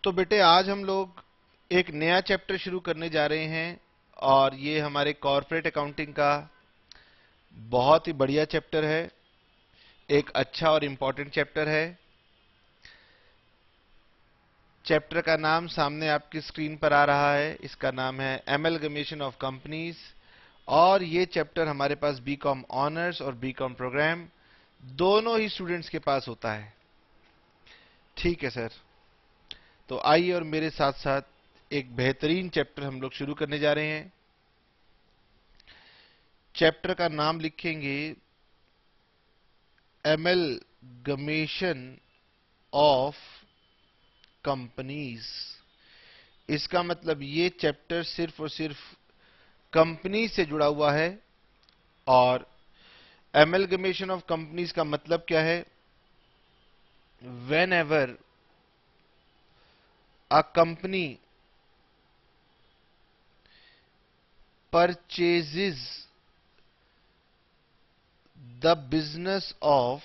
तो बेटे आज हम लोग एक नया चैप्टर शुरू करने जा रहे हैं और ये हमारे कॉर्पोरेट अकाउंटिंग का बहुत ही बढ़िया चैप्टर है। एक अच्छा और इम्पोर्टेंट चैप्टर है। चैप्टर का नाम सामने आपकी स्क्रीन पर आ रहा है। इसका नाम है एमलगमेशन ऑफ कंपनीज और ये चैप्टर हमारे पास बीकॉम ऑनर्स और बीकॉम प्रोग्राम दोनों ही स्टूडेंट्स के पास होता है। ठीक है सर, तो आइए और मेरे साथ साथ एक बेहतरीन चैप्टर हम लोग शुरू करने जा रहे हैं। चैप्टर का नाम लिखेंगे एमलगमेशन ऑफ कंपनीज। इसका मतलब ये चैप्टर सिर्फ और सिर्फ कंपनी से जुड़ा हुआ है। और एमलगमेशन ऑफ कंपनीज का मतलब क्या है? whenever a company purchases the business of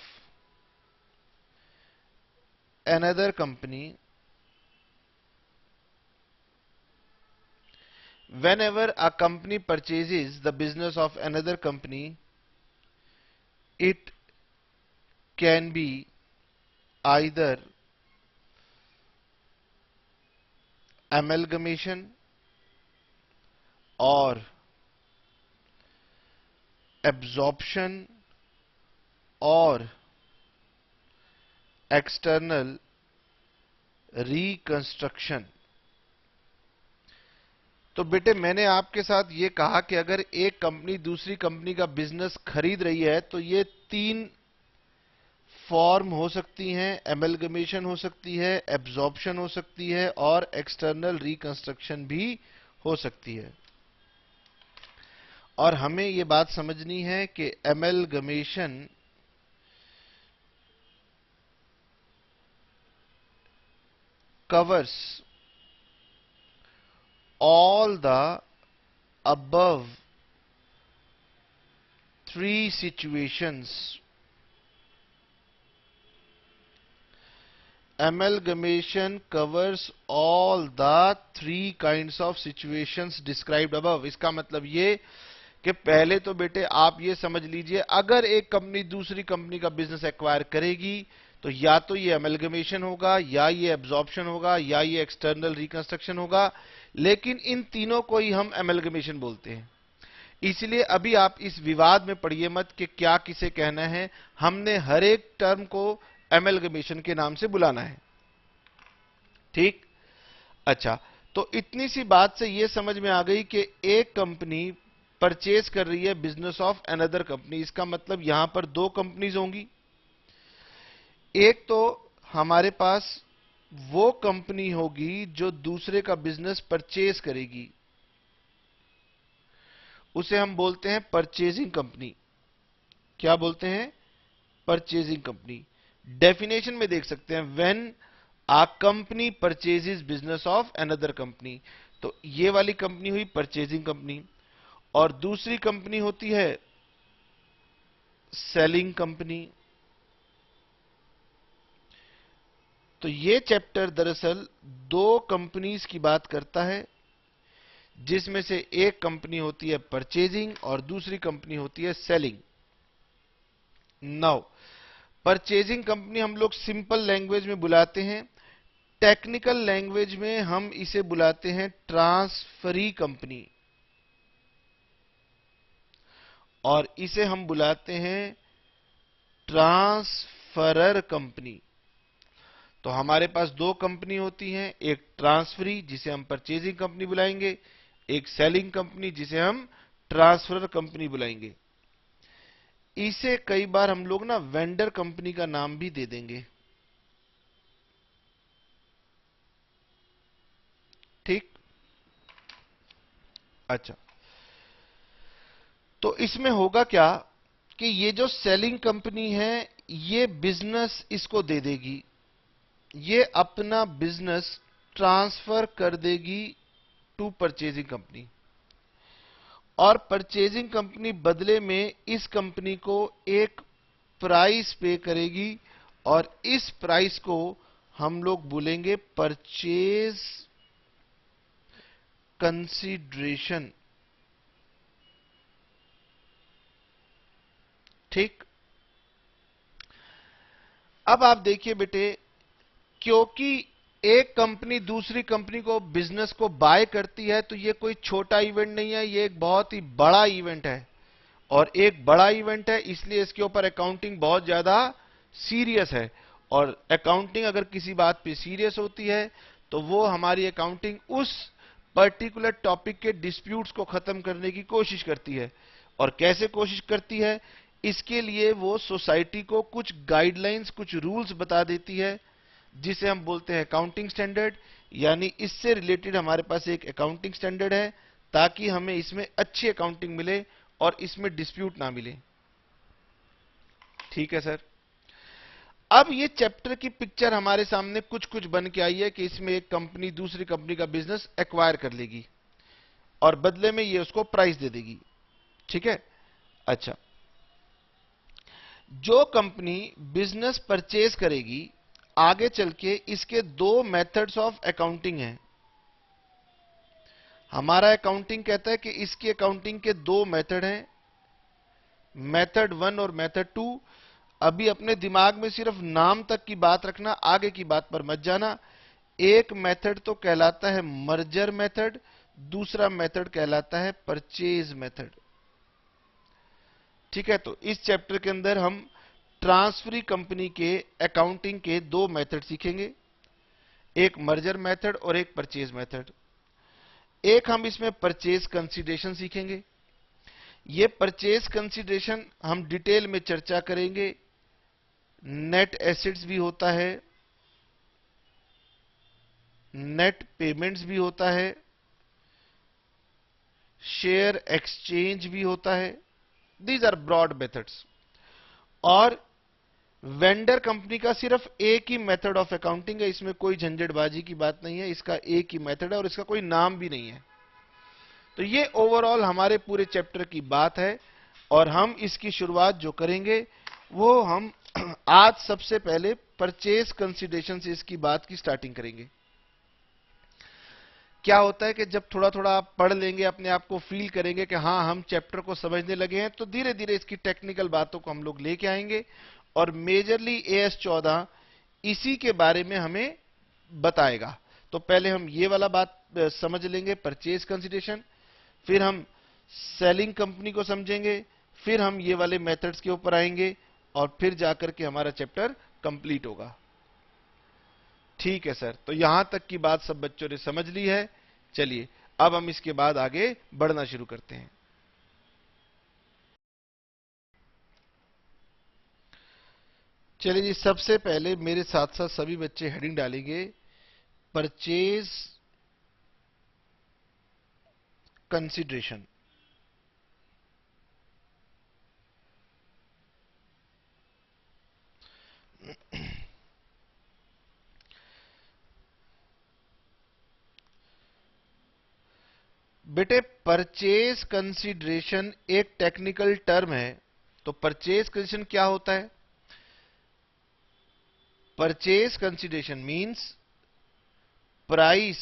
another company, whenever a company purchases the business of another company, it can be either amalgamation or absorption or external reconstruction। तो बेटे मैंने आपके साथ ये कहा कि अगर एक कंपनी दूसरी कंपनी का बिजनेस खरीद रही है तो ये तीन फॉर्म हो सकती हैं। एमलगमेशन हो सकती है, एब्जॉर्प्शन हो सकती है और एक्सटर्नल रिकंस्ट्रक्शन भी हो सकती है। और हमें ये बात समझनी है कि amalgamation covers all the above three situations। amalgamation covers all the three kinds of situations described above। इसका मतलब ये कि पहले तो बेटे आप ये समझ लीजिए, अगर एक कंपनी दूसरी कंपनी का बिजनेस एक्वायर करेगी तो या तो ये एमलगमेशन होगा, या ये एब्जॉर्प्शन होगा, या ये एक्सटर्नल रिकंस्ट्रक्शन होगा। लेकिन इन तीनों को ही हम एमलगमेशन बोलते हैं। इसलिए अभी आप इस विवाद में पड़िए मत कि क्या किसे कहना है। हमने हर एक टर्म को एमलगमेशन के नाम से बुलाना है। ठीक? अच्छा, तो इतनी सी बात से यह समझ में आ गई कि एक कंपनी परचेज कर रही है बिजनेस ऑफ अनदर कंपनी। इसका मतलब यहां पर दो कंपनीज होंगी। एक तो हमारे पास वो कंपनी होगी जो दूसरे का बिजनेस परचेज करेगी, उसे हम बोलते हैं परचेजिंग कंपनी। क्या बोलते हैं? Purchasing company. डेफिनेशन में देख सकते हैं, when a company purchases business of another company. तो ये वाली कंपनी हुई परचेजिंग कंपनी और दूसरी कंपनी होती है सेलिंग कंपनी। तो ये चैप्टर दरअसल दो कंपनीज की बात करता है, जिसमें से एक कंपनी होती है परचेजिंग और दूसरी कंपनी होती है सेलिंग। नाउ परचेजिंग कंपनी हम लोग सिंपल लैंग्वेज में बुलाते हैं, टेक्निकल लैंग्वेज में हम इसे बुलाते हैं ट्रांसफरी कंपनी, और इसे हम बुलाते हैं ट्रांसफरर कंपनी। तो हमारे पास दो कंपनी होती हैं, एक ट्रांसफरी जिसे हम परचेजिंग कंपनी बुलाएंगे, एक सेलिंग कंपनी जिसे हम ट्रांसफरर कंपनी बुलाएंगे। इसे कई बार हम लोग ना वेंडर कंपनी का नाम भी दे देंगे। ठीक? अच्छा, तो इसमें होगा क्या कि ये जो सेलिंग कंपनी है ये बिजनेस इसको दे देगी, ये अपना बिजनेस ट्रांसफर कर देगी टू परचेजिंग कंपनी, और परचेजिंग कंपनी बदले में इस कंपनी को एक प्राइस पे करेगी और इस प्राइस को हम लोग बोलेंगे परचेज कंसीडरेशन। ठीक। अब आप देखिए बेटे, क्योंकि एक कंपनी दूसरी कंपनी को बिजनेस को बाय करती है, तो ये कोई छोटा इवेंट नहीं है, ये एक बहुत ही बड़ा इवेंट है। और एक बड़ा इवेंट है, इसलिए इसके ऊपर अकाउंटिंग बहुत ज्यादा सीरियस है। और अकाउंटिंग अगर किसी बात पे सीरियस होती है, तो वो हमारी अकाउंटिंग उस पर्टिकुलर टॉपिक के डिस्प्यूट्स को खत्म करने की कोशिश करती है। और कैसे कोशिश करती है? इसके लिए वो सोसाइटी को कुछ गाइडलाइंस, कुछ रूल्स बता देती है, जिसे हम बोलते हैं अकाउंटिंग स्टैंडर्ड। यानी इससे रिलेटेड हमारे पास एक अकाउंटिंग स्टैंडर्ड है, ताकि हमें इसमें अच्छी अकाउंटिंग मिले और इसमें डिस्प्यूट ना मिले। ठीक है सर। अब ये चैप्टर की पिक्चर हमारे सामने कुछ कुछ बन के आई है कि इसमें एक कंपनी दूसरी कंपनी का बिजनेस एक्वायर कर लेगी और बदले में ये उसको प्राइस दे देगी। ठीक है। अच्छा, जो कंपनी बिजनेस परचेज करेगी, आगे चल के इसके दो मेथड्स ऑफ अकाउंटिंग हैं। हमारा अकाउंटिंग कहता है कि इसकी अकाउंटिंग के दो मेथड हैं, मेथड 1 और मेथड 2। अभी अपने दिमाग में सिर्फ नाम तक की बात रखना, आगे की बात पर मत जाना। एक मेथड तो कहलाता है मर्जर मेथड, दूसरा मेथड कहलाता है परचेज मेथड। ठीक है। तो इस चैप्टर के अंदर हम ट्रांसफरी कंपनी के अकाउंटिंग के दो मेथड सीखेंगे, एक मर्जर मेथड और एक परचेज मेथड। एक हम इसमें परचेज कंसीडरेशन सीखेंगे। ये परचेज कंसीडरेशन हम डिटेल में चर्चा करेंगे। नेट एसेट्स भी होता है, नेट पेमेंट्स भी होता है, शेयर एक्सचेंज भी होता है। These are broad methods. और वेंडर कंपनी का सिर्फ एक ही मेथड ऑफ अकाउंटिंग है, इसमें कोई झंझटबाजी की बात नहीं है, इसका एक ही मेथड है और इसका कोई नाम भी नहीं है। तो ये ओवरऑल हमारे पूरे चैप्टर की बात है। और हम इसकी शुरुआत जो करेंगे, वो हम आज सबसे पहले परचेज कंसीडरेशन से इसकी बात की स्टार्टिंग करेंगे। क्या होता है कि जब थोड़ा थोड़ा आप पढ़ लेंगे, अपने आप को फील करेंगे कि हाँ हम चैप्टर को समझने लगे हैं, तो धीरे धीरे इसकी टेक्निकल बातों को हम लोग लेके आएंगे। और मेजरली एएस 14 इसी के बारे में हमें बताएगा। तो पहले हम ये वाला बात समझ लेंगे, परचेज कंसीडरेशन, फिर हम सेलिंग कंपनी को समझेंगे, फिर हम ये वाले मेथड्स के ऊपर आएंगे और फिर जाकर के हमारा चैप्टर कंप्लीट होगा। ठीक है सर। तो यहां तक की बात सब बच्चों ने समझ ली है। चलिए अब हम इसके बाद आगे बढ़ना शुरू करते हैं। चलिए जी, सबसे पहले मेरे साथ साथ सभी बच्चे हेडिंग डालेंगे, परचेज कंसीडरेशन। बेटे, परचेज कंसीडरेशन एक टेक्निकल टर्म है। तो परचेज कंसीडरेशन क्या होता है? Purchase consideration means price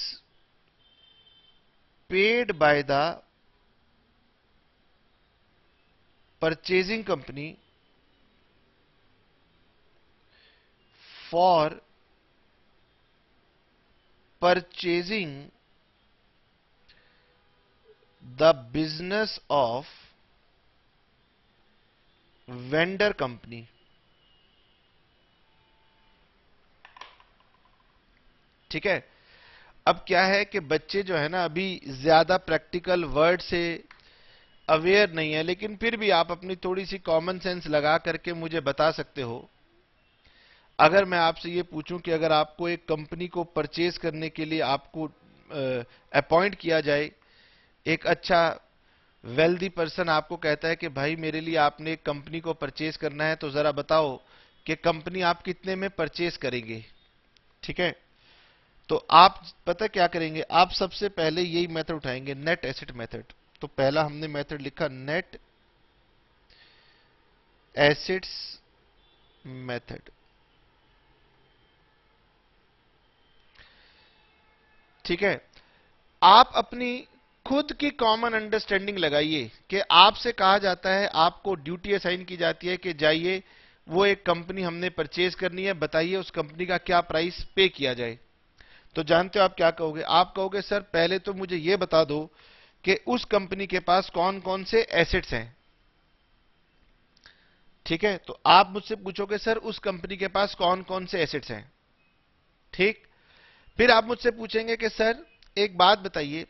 paid by the purchasing company for purchasing the business of vendor company। ठीक है। अब क्या है कि बच्चे जो है ना, अभी ज्यादा प्रैक्टिकल वर्ड से अवेयर नहीं है, लेकिन फिर भी आप अपनी थोड़ी सी कॉमन सेंस लगा करके मुझे बता सकते हो। अगर मैं आपसे ये पूछूं कि अगर आपको एक कंपनी को परचेज करने के लिए आपको अपॉइंट किया जाए, एक अच्छा वेल्दी पर्सन आपको कहता है कि भाई मेरे लिए आपने एक कंपनी को परचेज करना है, तो जरा बताओ कि कंपनी आप कितने में परचेज करेंगे। ठीक है। तो आप पता क्या करेंगे, आप सबसे पहले यही मेथड उठाएंगे, नेट एसेट मेथड। तो पहला हमने मेथड लिखा नेट एसेट्स मेथड। ठीक है, आप अपनी खुद की कॉमन अंडरस्टैंडिंग लगाइए कि आपसे कहा जाता है, आपको ड्यूटी असाइन की जाती है कि जाइए वो एक कंपनी हमने परचेज करनी है, बताइए उस कंपनी का क्या प्राइस पे किया जाए। तो जानते हो आप क्या कहोगे? आप कहोगे सर पहले तो मुझे ये बता दो कि उस कंपनी के पास कौन कौन से एसेट्स हैं। ठीक है, तो आप मुझसे पूछोगे सर उस कंपनी के पास कौन कौन से एसेट्स हैं। ठीक, फिर आप मुझसे पूछेंगे कि सर एक बात बताइए,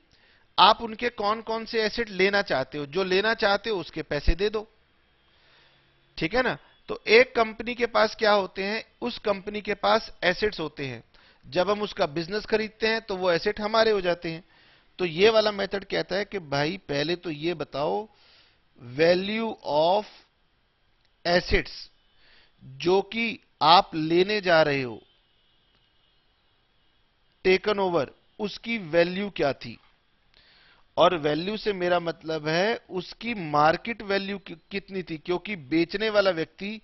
आप उनके कौन कौन से एसेट लेना चाहते हो, जो लेना चाहते हो उसके पैसे दे दो। ठीक है ना? तो एक कंपनी के पास क्या होते हैं, उस कंपनी के पास एसेट्स होते हैं। जब हम उसका बिजनेस खरीदते हैं तो वो एसेट हमारे हो जाते हैं। तो ये वाला मेथड कहता है कि भाई पहले तो ये बताओ वैल्यू ऑफ एसेट्स जो कि आप लेने जा रहे हो, टेकन ओवर, उसकी वैल्यू क्या थी। और वैल्यू से मेरा मतलब है उसकी मार्केट वैल्यू कितनी थी, क्योंकि बेचने वाला व्यक्ति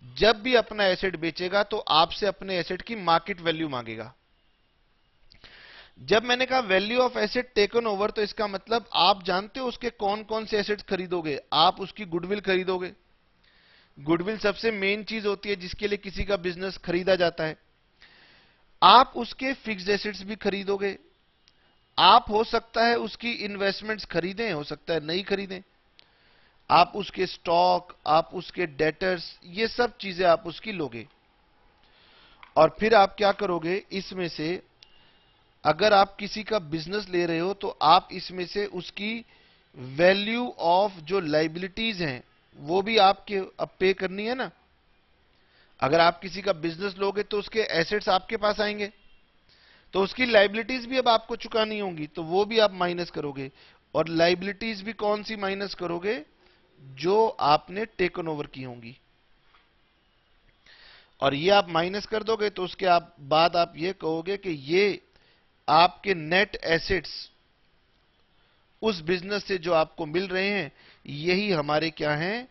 जब भी अपना एसेट बेचेगा तो आपसे अपने एसेट की मार्केट वैल्यू मांगेगा। जब मैंने कहा value of asset taken over, तो इसका मतलब आप जानते हो उसके कौन कौन से एसेट्स खरीदोगे। आप उसकी गुडविल खरीदोगे। गुडविल सबसे मेन चीज होती है जिसके लिए किसी का बिजनेस खरीदा जाता है। आप उसके फिक्स्ड एसेट्स भी खरीदोगे। आप हो सकता है उसकी इन्वेस्टमेंट्स खरीदें, हो सकता है नहीं खरीदें। आप उसके स्टॉक, आप उसके डेटर्स, ये सब चीजें आप उसकी लोगे। और फिर आप क्या करोगे, इसमें से अगर आप किसी का बिजनेस ले रहे हो तो आप इसमें से उसकी वैल्यू ऑफ जो लाइबिलिटीज हैं वो भी आपके अब पे करनी है ना। अगर आप किसी का बिजनेस लोगे तो उसके एसेट्स आपके पास आएंगे, तो उसकी लाइबिलिटीज भी अब आपको चुकानी होंगी, तो वो भी आप माइनस करोगे। और लाइबिलिटीज भी कौन सी माइनस करोगे, जो आपने टेकन ओवर की होंगी। और ये आप माइनस कर दोगे तो उसके बाद आप ये कहोगे कि ये आपके नेट एसेट्स उस बिजनेस से जो आपको मिल रहे हैं, यही हमारे क्या हैं,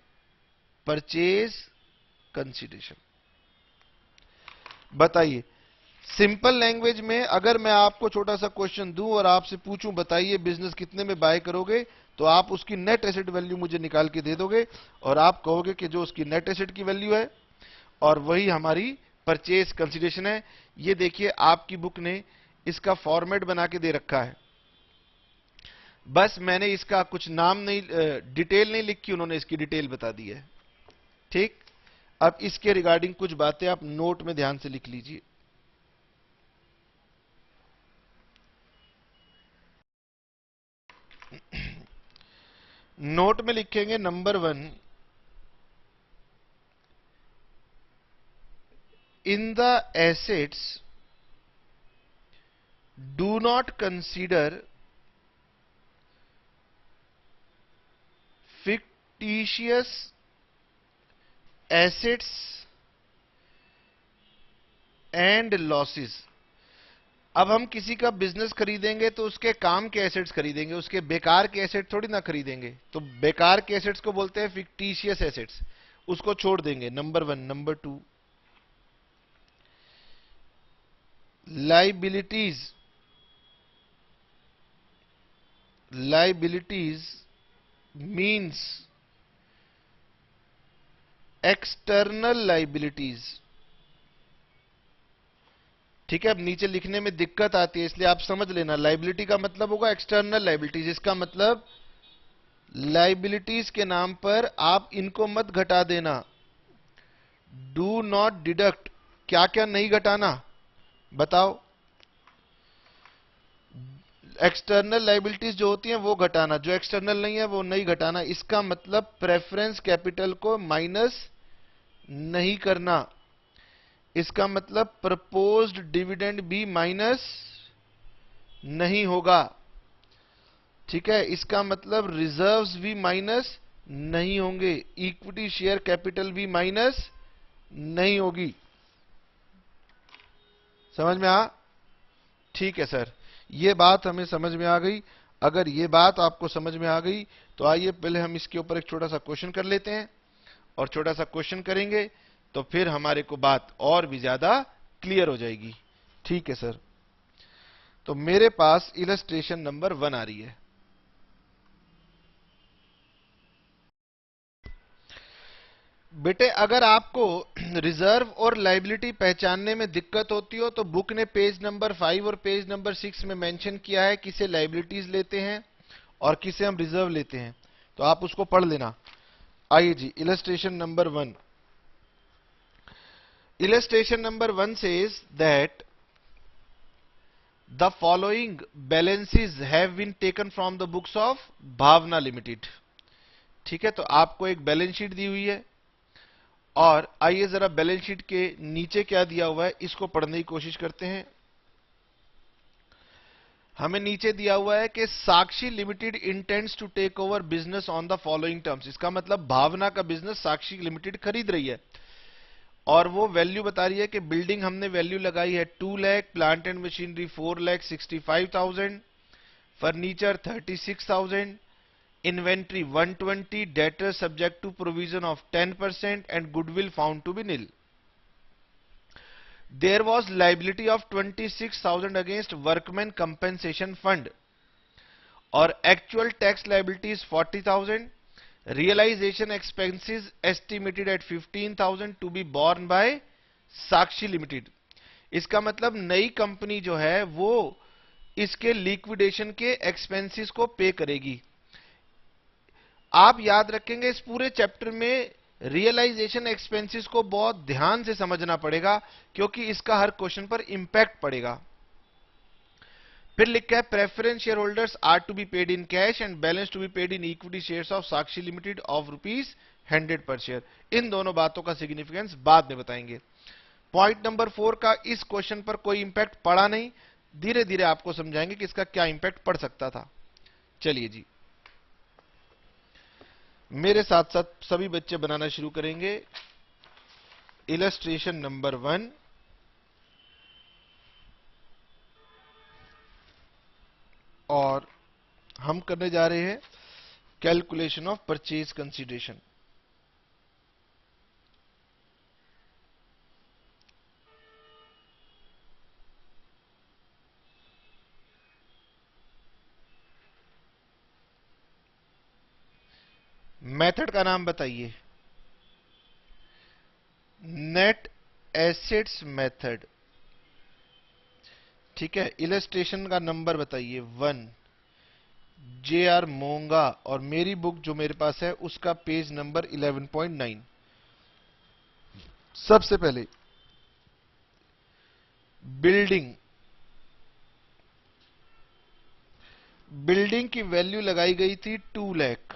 परचेज कंसीडरेशन। बताइए सिंपल लैंग्वेज में अगर मैं आपको छोटा सा क्वेश्चन दूं और आपसे पूछूं बताइए बिजनेस कितने में बाय करोगे, तो आप उसकी नेट एसेट वैल्यू मुझे निकाल के दे दोगे और आप कहोगे कि जो उसकी नेट एसेट की वैल्यू है और वही हमारी परचेज कंसीडरेशन है। ये देखिए आपकी बुक ने इसका फॉर्मेट बना के दे रखा है, बस मैंने इसका कुछ नाम नहीं, डिटेल नहीं लिखी, उन्होंने इसकी डिटेल बता दी है। ठीक, अब इसके रिगार्डिंग कुछ बातें आप नोट में ध्यान से लिख लीजिए। नोट में लिखेंगे number 1, in the assets do not consider fictitious assets and losses। अब हम किसी का बिजनेस खरीदेंगे तो उसके काम के एसेट्स खरीदेंगे, उसके बेकार के एसेट थोड़ी ना खरीदेंगे। तो बेकार के एसेट्स को बोलते हैं फिक्टिशियस एसेट्स, उसको छोड़ देंगे। Number 1। Number 2, liabilities. Liabilities means external liabilities. ठीक है, अब नीचे लिखने में दिक्कत आती है इसलिए आप समझ लेना। लाइबिलिटी का मतलब होगा एक्सटर्नल लाइबिलिटीज। इसका मतलब लाइबिलिटीज के नाम पर आप इनको मत घटा देना। डू नॉट डिडक्ट, क्या क्या नहीं घटाना बताओ। एक्सटर्नल लाइबिलिटीज जो होती हैं वो घटाना, जो एक्सटर्नल नहीं है वो नहीं घटाना। इसका मतलब प्रेफरेंस कैपिटल को माइनस नहीं करना। इसका मतलब प्रपोज्ड डिविडेंड भी माइनस नहीं होगा। ठीक है, इसका मतलब रिजर्व्स भी माइनस नहीं होंगे, इक्विटी शेयर कैपिटल भी माइनस नहीं होगी। समझ में आ? ठीक है सर, ये बात हमें समझ में आ गई। अगर ये बात आपको समझ में आ गई तो आइए पहले हम इसके ऊपर एक छोटा सा क्वेश्चन कर लेते हैं, और छोटा सा क्वेश्चन करेंगे तो फिर हमारे को बात और भी ज्यादा क्लियर हो जाएगी। ठीक है सर, तो मेरे पास इलस्ट्रेशन नंबर 1 आ रही है। बेटे अगर आपको रिजर्व और लायबिलिटी पहचानने में दिक्कत होती हो तो बुक ने पेज नंबर 5 और पेज नंबर 6 में मेंशन किया है किसे लायबिलिटीज लेते हैं और किसे हम रिजर्व लेते हैं, तो आप उसको पढ़ लेना। आइए जी, illustration number 1। Illustration number 1 says that the following balances have been taken from the books of Bhavna limited. ठीक है, तो आपको एक बैलेंस शीट दी हुई है और आइए जरा बैलेंस शीट के नीचे क्या दिया हुआ है इसको पढ़ने की कोशिश करते हैं। हमें नीचे दिया हुआ है कि Sakshi limited intends to take over business on the following terms. इसका मतलब भावना का बिजनेस साक्षी लिमिटेड खरीद रही है और वो वैल्यू बता रही है कि बिल्डिंग हमने वैल्यू लगाई है 2 lakh, plant and machinery 4,65,000, furniture 36,000, inventory 120, debtors subject to provision of 10% and goodwill found to be nil. There was liability of 26,000 against workmen compensation fund or actual tax liability is 40,000. Realization expenses estimated at 15,000 to be borne by Sakshi limited. इसका मतलब नई company जो है वो इसके liquidation के expenses को पे करेगी। आप याद रखेंगे इस पूरे चैप्टर में रियलाइजेशन एक्सपेंसेस को बहुत ध्यान से समझना पड़ेगा क्योंकि इसका हर क्वेश्चन पर इंपैक्ट पड़ेगा। फिर लिखा है preference share holders are to be paid in cash and balance to be paid in equity shares of Sakshi limited of ₹100 पर शेयर। इन दोनों बातों का सिग्निफिकेंस बाद में बताएंगे। पॉइंट नंबर 4 का इस क्वेश्चन पर कोई इंपैक्ट पड़ा नहीं, धीरे धीरे आपको समझाएंगे कि इसका क्या इंपैक्ट पड़ सकता था। चलिए जी, मेरे साथ साथ सभी बच्चे बनाना शुरू करेंगे इलस्ट्रेशन नंबर 1। और हम करने जा रहे हैं calculation of purchase consideration. Method का नाम बताइए। Net assets method. ठीक है, इलस्ट्रेशन का नंबर बताइए 1। JR मोंगा और मेरी बुक जो मेरे पास है उसका पेज नंबर 11.9। सबसे पहले बिल्डिंग, बिल्डिंग की वैल्यू लगाई गई थी 2 लाख।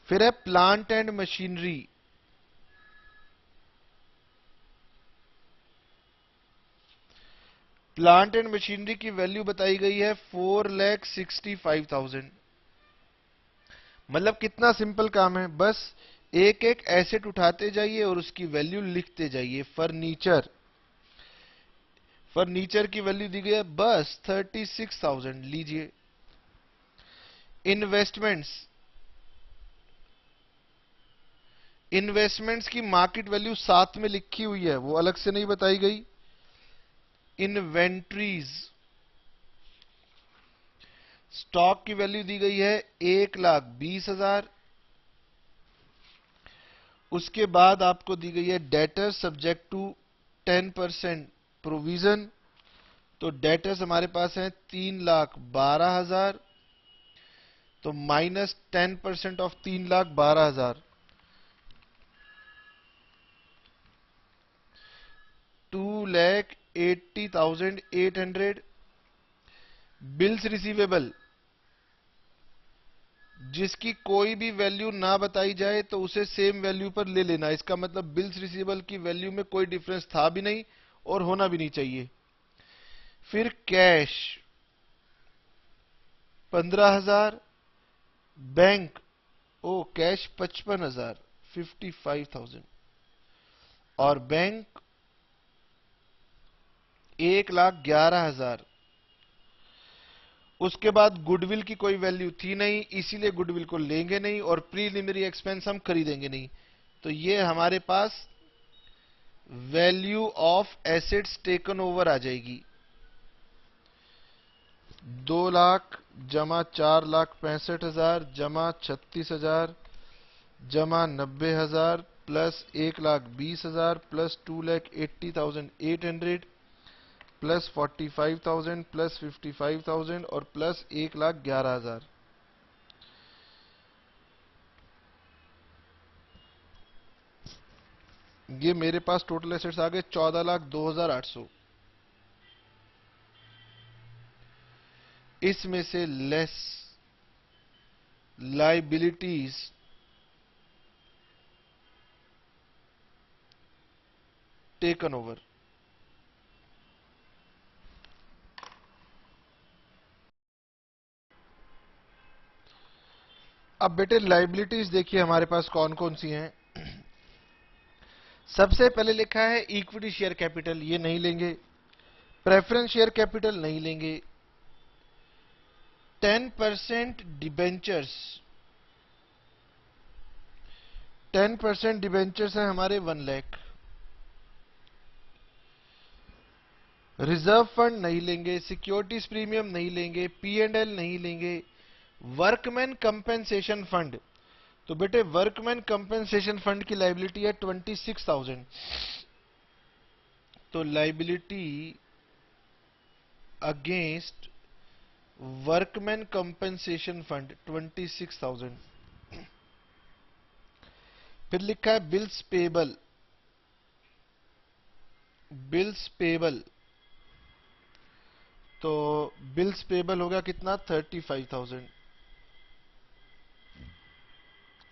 फिर है plant and machinery, plant and machinery की वैल्यू बताई गई है 4,65,000। मतलब कितना सिंपल काम है, बस एक एक एसेट उठाते जाइए और उसकी वैल्यू लिखते जाइए। फर्नीचर, फर्नीचर की वैल्यू दी गई है बस 36,000, लीजिए। इन्वेस्टमेंट्स, इन्वेस्टमेंट्स की मार्केट वैल्यू साथ में लिखी हुई है, वो अलग से नहीं बताई गई। इन्वेंट्रीज, स्टॉक की वैल्यू दी गई है 1,20,000। उसके बाद आपको दी गई है डेटर्स सब्जेक्ट टू 10% प्रोविजन, तो डेटर्स हमारे पास है 3,12,000, तो माइनस 10% ऑफ 3,12,000 2,80,800। बिल्स रिसीवेबल, जिसकी कोई भी वैल्यू ना बताई जाए तो उसे सेम वैल्यू पर ले लेना। इसका मतलब बिल्स रिसीवेबल की वैल्यू में कोई डिफरेंस था भी नहीं और होना भी नहीं चाहिए। फिर कैश 15,000, बैंक कैश 55,000 55,000 और बैंक 1,11,000। उसके बाद गुडविल की कोई वैल्यू थी नहीं, इसीलिए गुडविल को लेंगे नहीं और प्रीलिमिनरी एक्सपेंस हम खरीदेंगे नहीं। तो ये हमारे पास value of assets taken over आ जाएगी। 2 लाख जमा 4,65,000 जमा 36,000 जमा 90,000 प्लस 1,20,000 प्लस 2,80,800 प्लस 45,000 प्लस 55,000 और प्लस 1,11,000। ये मेरे पास टोटल एसेट्स आ गए 14,02,800। इसमें से लेस लाइबिलिटीज टेकन ओवर। अब बेटे लाइबिलिटीज देखिए हमारे पास कौन कौन सी हैं। सबसे पहले लिखा है इक्विटी शेयर कैपिटल, ये नहीं लेंगे। प्रेफरेंस शेयर कैपिटल नहीं लेंगे। 10% डिबेंचर्स, 10% डिबेंचर्स हैं हमारे 1 लाख। रिजर्व फंड नहीं लेंगे। सिक्योरिटीज प्रीमियम नहीं लेंगे। P&L नहीं लेंगे। वर्कमैन कंपेंसेशन फंड, तो बेटे वर्कमैन कंपेंसेशन फंड की लाइबिलिटी है 26,000। तो liability against workman compensation fund 26,000। फिर लिखा है बिल्स पेबल, बिल्स पेबल, तो बिल्स पेबल होगा कितना 35,000।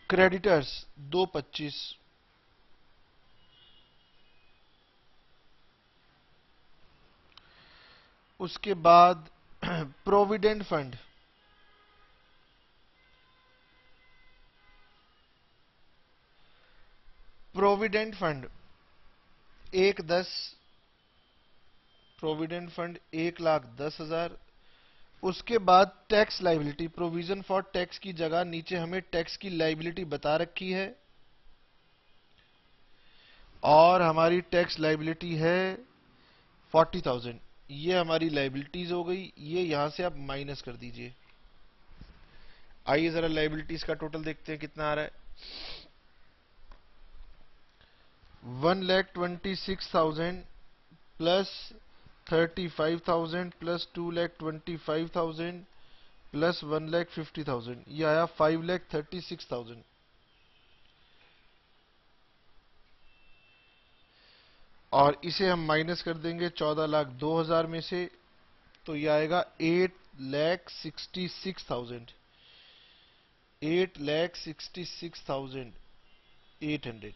क्रेडिटर्स 225। उसके बाद provident fund, provident fund 1,10। Provident fund 1,10,000। उसके बाद tax liability, provision for tax की जगह नीचे हमें टैक्स की लाइबिलिटी बता रखी है और हमारी टैक्स लाइबिलिटी है 40,000। ये हमारी लाइबिलिटीज हो गई। ये यहां से आप माइनस कर दीजिए। आइए जरा लाइबिलिटीज का टोटल देखते हैं कितना आ रहा है। 1,26,000 प्लस 35,000 प्लस 2,25,000 प्लस 1,50,000, ये आया 5,36,000। और इसे हम माइनस कर देंगे 14,02,000 में से, तो ये आएगा 8,66,000, 8,66,800।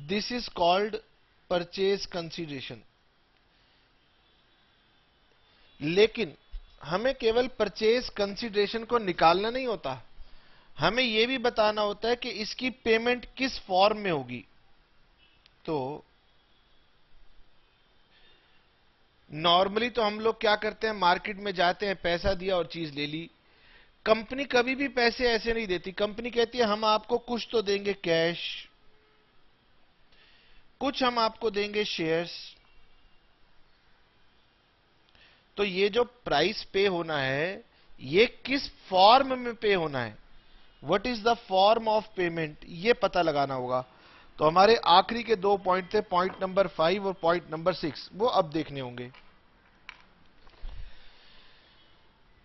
This is called purchase consideration. लेकिन हमें केवल परचेज कंसीडरेशन को निकालना नहीं होता, हमें यह भी बताना होता है कि इसकी पेमेंट किस फॉर्म में होगी। तो नॉर्मली तो हम लोग क्या करते हैं, मार्केट में जाते हैं, पैसा दिया और चीज ले ली। कंपनी कभी भी पैसे ऐसे नहीं देती। कंपनी कहती है हम आपको कुछ तो देंगे कैश, कुछ हम आपको देंगे शेयर्स। तो ये जो प्राइस पे होना है, ये किस फॉर्म में पे होना है, what is the form of payment, ये पता लगाना होगा। तो हमारे आखिरी के 2 पॉइंट थे, पॉइंट नंबर 5 और पॉइंट नंबर 6, वो अब देखने होंगे।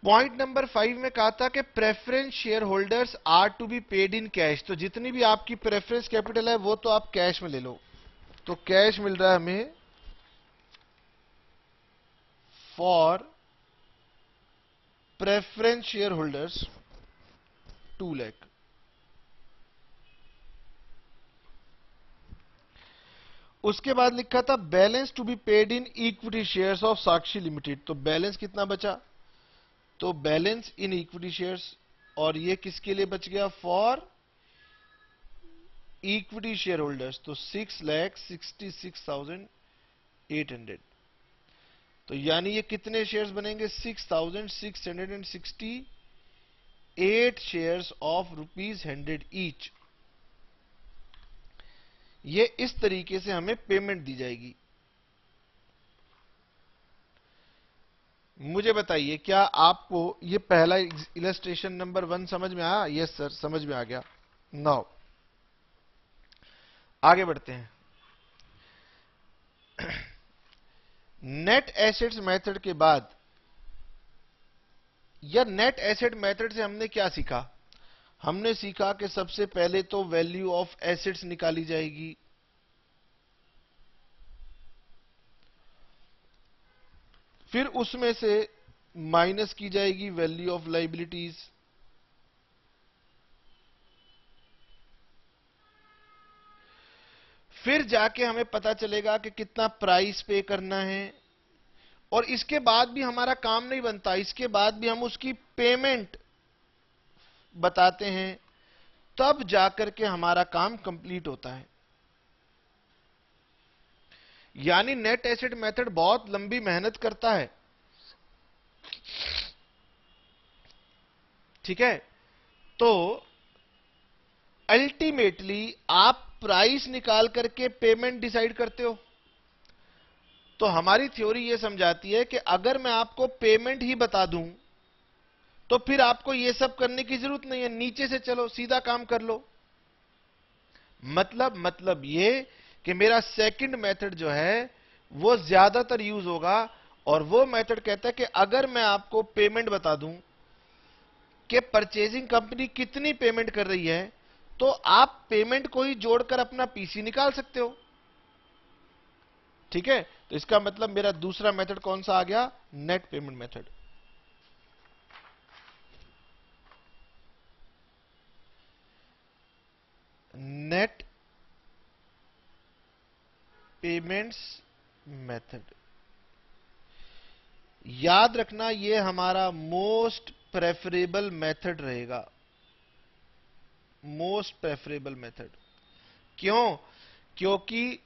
पॉइंट नंबर 5 में कहा था कि preference share holders are to be paid in cash. तो जितनी भी आपकी प्रेफरेंस कैपिटल है वो तो आप कैश में ले लो। तो कैश मिल रहा है हमें for preference share holders 2 lakh. उसके बाद लिखा था balance to be paid in equity shares of Sakshi limited. तो बैलेंस कितना बचा, तो बैलेंस इन इक्विटी शेयर्स, और ये किसके लिए बच गया, फॉर इक्विटी शेयर होल्डर्स, तो 6,66,800। तो यानी ये कितने शेयर्स बनेंगे, 6,668 शेयर्स ऑफ ₹100 ईच। ये इस तरीके से हमें पेमेंट दी जाएगी। मुझे बताइए, क्या आपको ये पहला इलस्ट्रेशन नंबर 1 समझ में आया? यस सर, समझ में आ गया। नाउ आगे बढ़ते हैं। नेट एसेट्स मेथड के बाद, या नेट एसेट मेथड से हमने क्या सीखा? हमने सीखा कि सबसे पहले तो वैल्यू ऑफ एसेट्स निकाली जाएगी, फिर उसमें से माइनस की जाएगी वैल्यू ऑफ लाइबिलिटीज, फिर जाके हमें पता चलेगा कि कितना प्राइस पे करना है, और इसके बाद भी हमारा काम नहीं बनता, इसके बाद भी हम उसकी पेमेंट बताते हैं, तब जाकर के हमारा काम कंप्लीट होता है। यानी नेट एसेट मेथड बहुत लंबी मेहनत करता है, ठीक है। तो अल्टीमेटली आप प्राइस निकाल करके पेमेंट डिसाइड करते हो। तो हमारी थ्योरी यह समझाती है कि अगर मैं आपको पेमेंट ही बता दूं तो फिर आपको यह सब करने की जरूरत नहीं है, नीचे से चलो सीधा काम कर लो। मतलब ये कि मेरा सेकंड मेथड जो है वो ज्यादातर यूज होगा, और वो मेथड कहता है कि अगर मैं आपको पेमेंट बता दूं कि परचेजिंग कंपनी कितनी पेमेंट कर रही है, तो आप पेमेंट को ही जोड़कर अपना पीसी निकाल सकते हो, ठीक है। तो इसका मतलब मेरा दूसरा मेथड कौन सा आ गया? Net payment method. Net payments method, याद रखना यह हमारा मोस्ट प्रेफरेबल मेथड रहेगा। मोस्ट प्रेफरेबल मेथड क्यों? क्योंकि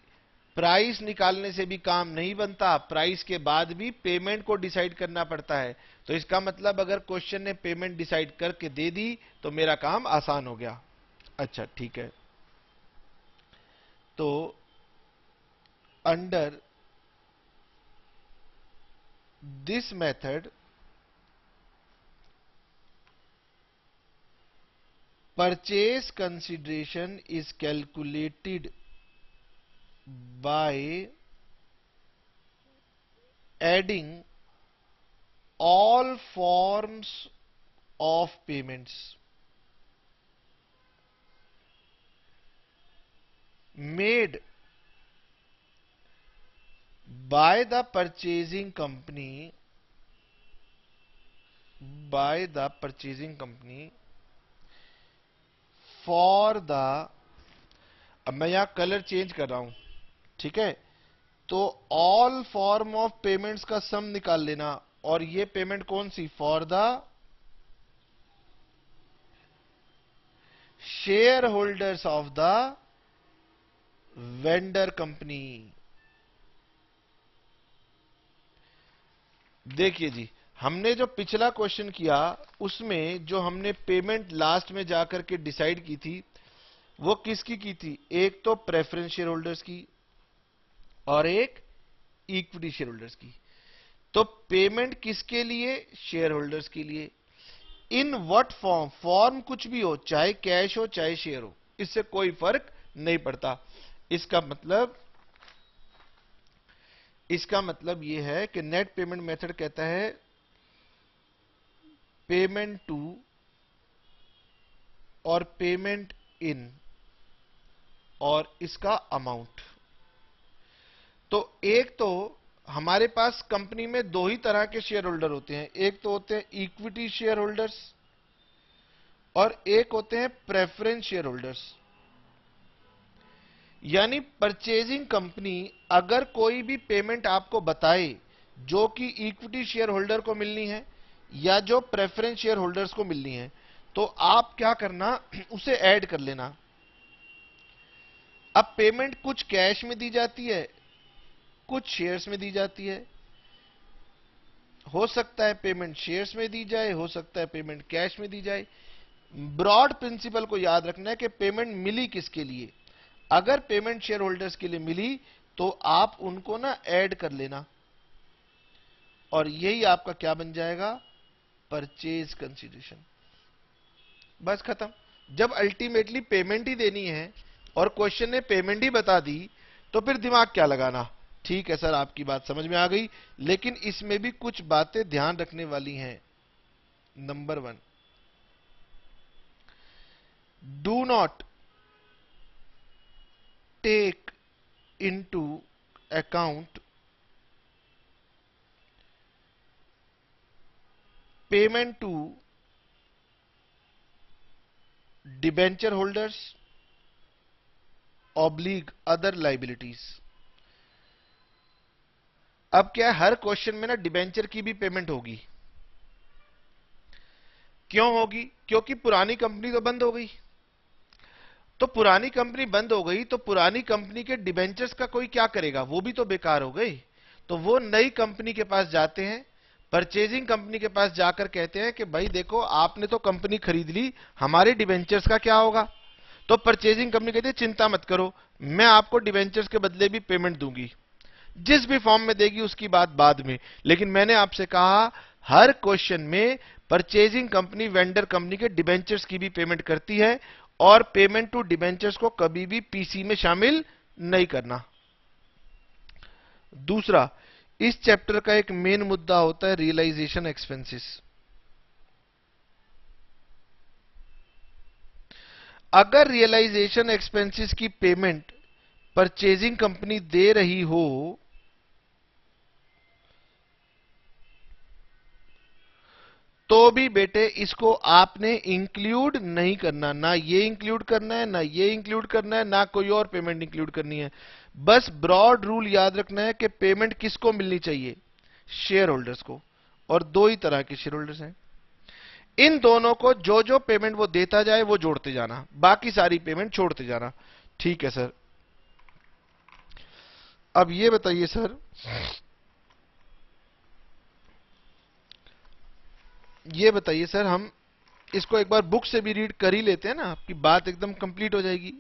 प्राइस निकालने से भी काम नहीं बनता, प्राइस के बाद भी पेमेंट को डिसाइड करना पड़ता है। तो इसका मतलब अगर क्वेश्चन ने पेमेंट डिसाइड करके दे दी तो मेरा काम आसान हो गया। अच्छा ठीक है, तो under this method purchase consideration is calculated by adding all forms of payments made by the purchasing company for the, अब मैं यहां कलर चेंज कर रहा हूं, ठीक है। तो ऑल फॉर्म ऑफ पेमेंट्स का सम निकाल लेना, और ये पेमेंट कौन सी? For the share holders of the vendor company. देखिए जी, हमने जो पिछला क्वेश्चन किया उसमें जो हमने पेमेंट लास्ट में जाकर के डिसाइड की थी वो किसकी की थी? एक तो प्रेफरेंस शेयर होल्डर्स की और एक इक्विटी शेयर होल्डर्स की। तो पेमेंट किसके लिए? शेयर होल्डर्स के लिए। In what form? फॉर्म कुछ भी हो, चाहे कैश हो चाहे शेयर हो, इससे कोई फर्क नहीं पड़ता। इसका मतलब यह है कि नेट पेमेंट मेथड कहता है पेमेंट टू और पेमेंट इन और इसका अमाउंट। तो एक तो हमारे पास कंपनी में दो ही तरह के शेयर होल्डर होते हैं, एक तो होते हैं इक्विटी शेयर होल्डर्स और एक होते हैं प्रेफरेंस शेयर होल्डर्स। यानी परचेजिंग कंपनी अगर कोई भी पेमेंट आपको बताए जो कि इक्विटी शेयर होल्डर को मिलनी है या जो प्रेफरेंस शेयर होल्डर्स को मिलनी है, तो आप क्या करना, उसे ऐड कर लेना। अब पेमेंट कुछ कैश में दी जाती है, कुछ शेयर्स में दी जाती है। हो सकता है पेमेंट शेयर्स में दी जाए, हो सकता है पेमेंट कैश में दी जाए। ब्रॉड प्रिंसिपल को याद रखना है कि पेमेंट मिली किसके लिए। अगर पेमेंट शेयर होल्डर्स के लिए मिली तो आप उनको ना ऐड कर लेना, और यही आपका क्या बन जाएगा, परचेज कंसीडरेशन। बस खत्म। जब अल्टीमेटली पेमेंट ही देनी है और क्वेश्चन ने पेमेंट ही बता दी, तो फिर दिमाग क्या लगाना। ठीक है सर, आपकी बात समझ में आ गई, लेकिन इसमें भी कुछ बातें ध्यान रखने वाली हैं। Number 1, do not take into account payment to debenture holders ऑब्लिग अदर लाइबिलिटीज। अब क्या है, हर क्वेश्चन में ना डिबेंचर की भी पेमेंट होगी। क्यों होगी? क्योंकि पुरानी कंपनी तो बंद हो गई। तो पुरानी कंपनी बंद हो गई तो पुरानी कंपनी के डिबेंचर्स का कोई क्या करेगा, वो भी तो बेकार हो गई। तो वो नई कंपनी के पास जाते हैं, परचेजिंग कंपनी के पास जाकर कहते हैं कि भाई देखो, आपने तो कंपनी खरीद ली, हमारे डिबेंचर्स का क्या होगा। तो परचेजिंग कंपनी कहती है चिंता मत करो, मैं आपको डिबेंचर्स के बदले भी पेमेंट दूंगी, जिस भी फॉर्म में देगी उसकी बात बाद में। लेकिन मैंने आपसे कहा हर क्वेश्चन में परचेजिंग कंपनी वेंडर कंपनी के डिबेंचर्स की भी पेमेंट करती है, और पेमेंट टू डिबेंचर्स को कभी भी पीसी में शामिल नहीं करना। दूसरा, इस चैप्टर का एक मेन मुद्दा होता है रियलाइजेशन एक्सपेंसेस। अगर रियलाइजेशन एक्सपेंसेस की पेमेंट परचेजिंग कंपनी दे रही हो तो भी बेटे इसको आपने इंक्लूड नहीं करना, ना ये इंक्लूड करना है, ना ये इंक्लूड करना है, ना कोई और पेमेंट इंक्लूड करनी है। बस ब्रॉड रूल याद रखना है कि पेमेंट किसको मिलनी चाहिए, शेयर होल्डर्स को। और दो ही तरह के शेयर होल्डर्स हैं, इन दोनों को जो जो पेमेंट वो देता जाए वो जोड़ते जाना, बाकी सारी पेमेंट छोड़ते जाना। ठीक है सर। अब ये बताइए सर, ये बताइए सर, हम इसको एक बार बुक से भी रीड कर ही लेते हैं ना, आपकी बात एकदम कंप्लीट हो जाएगी।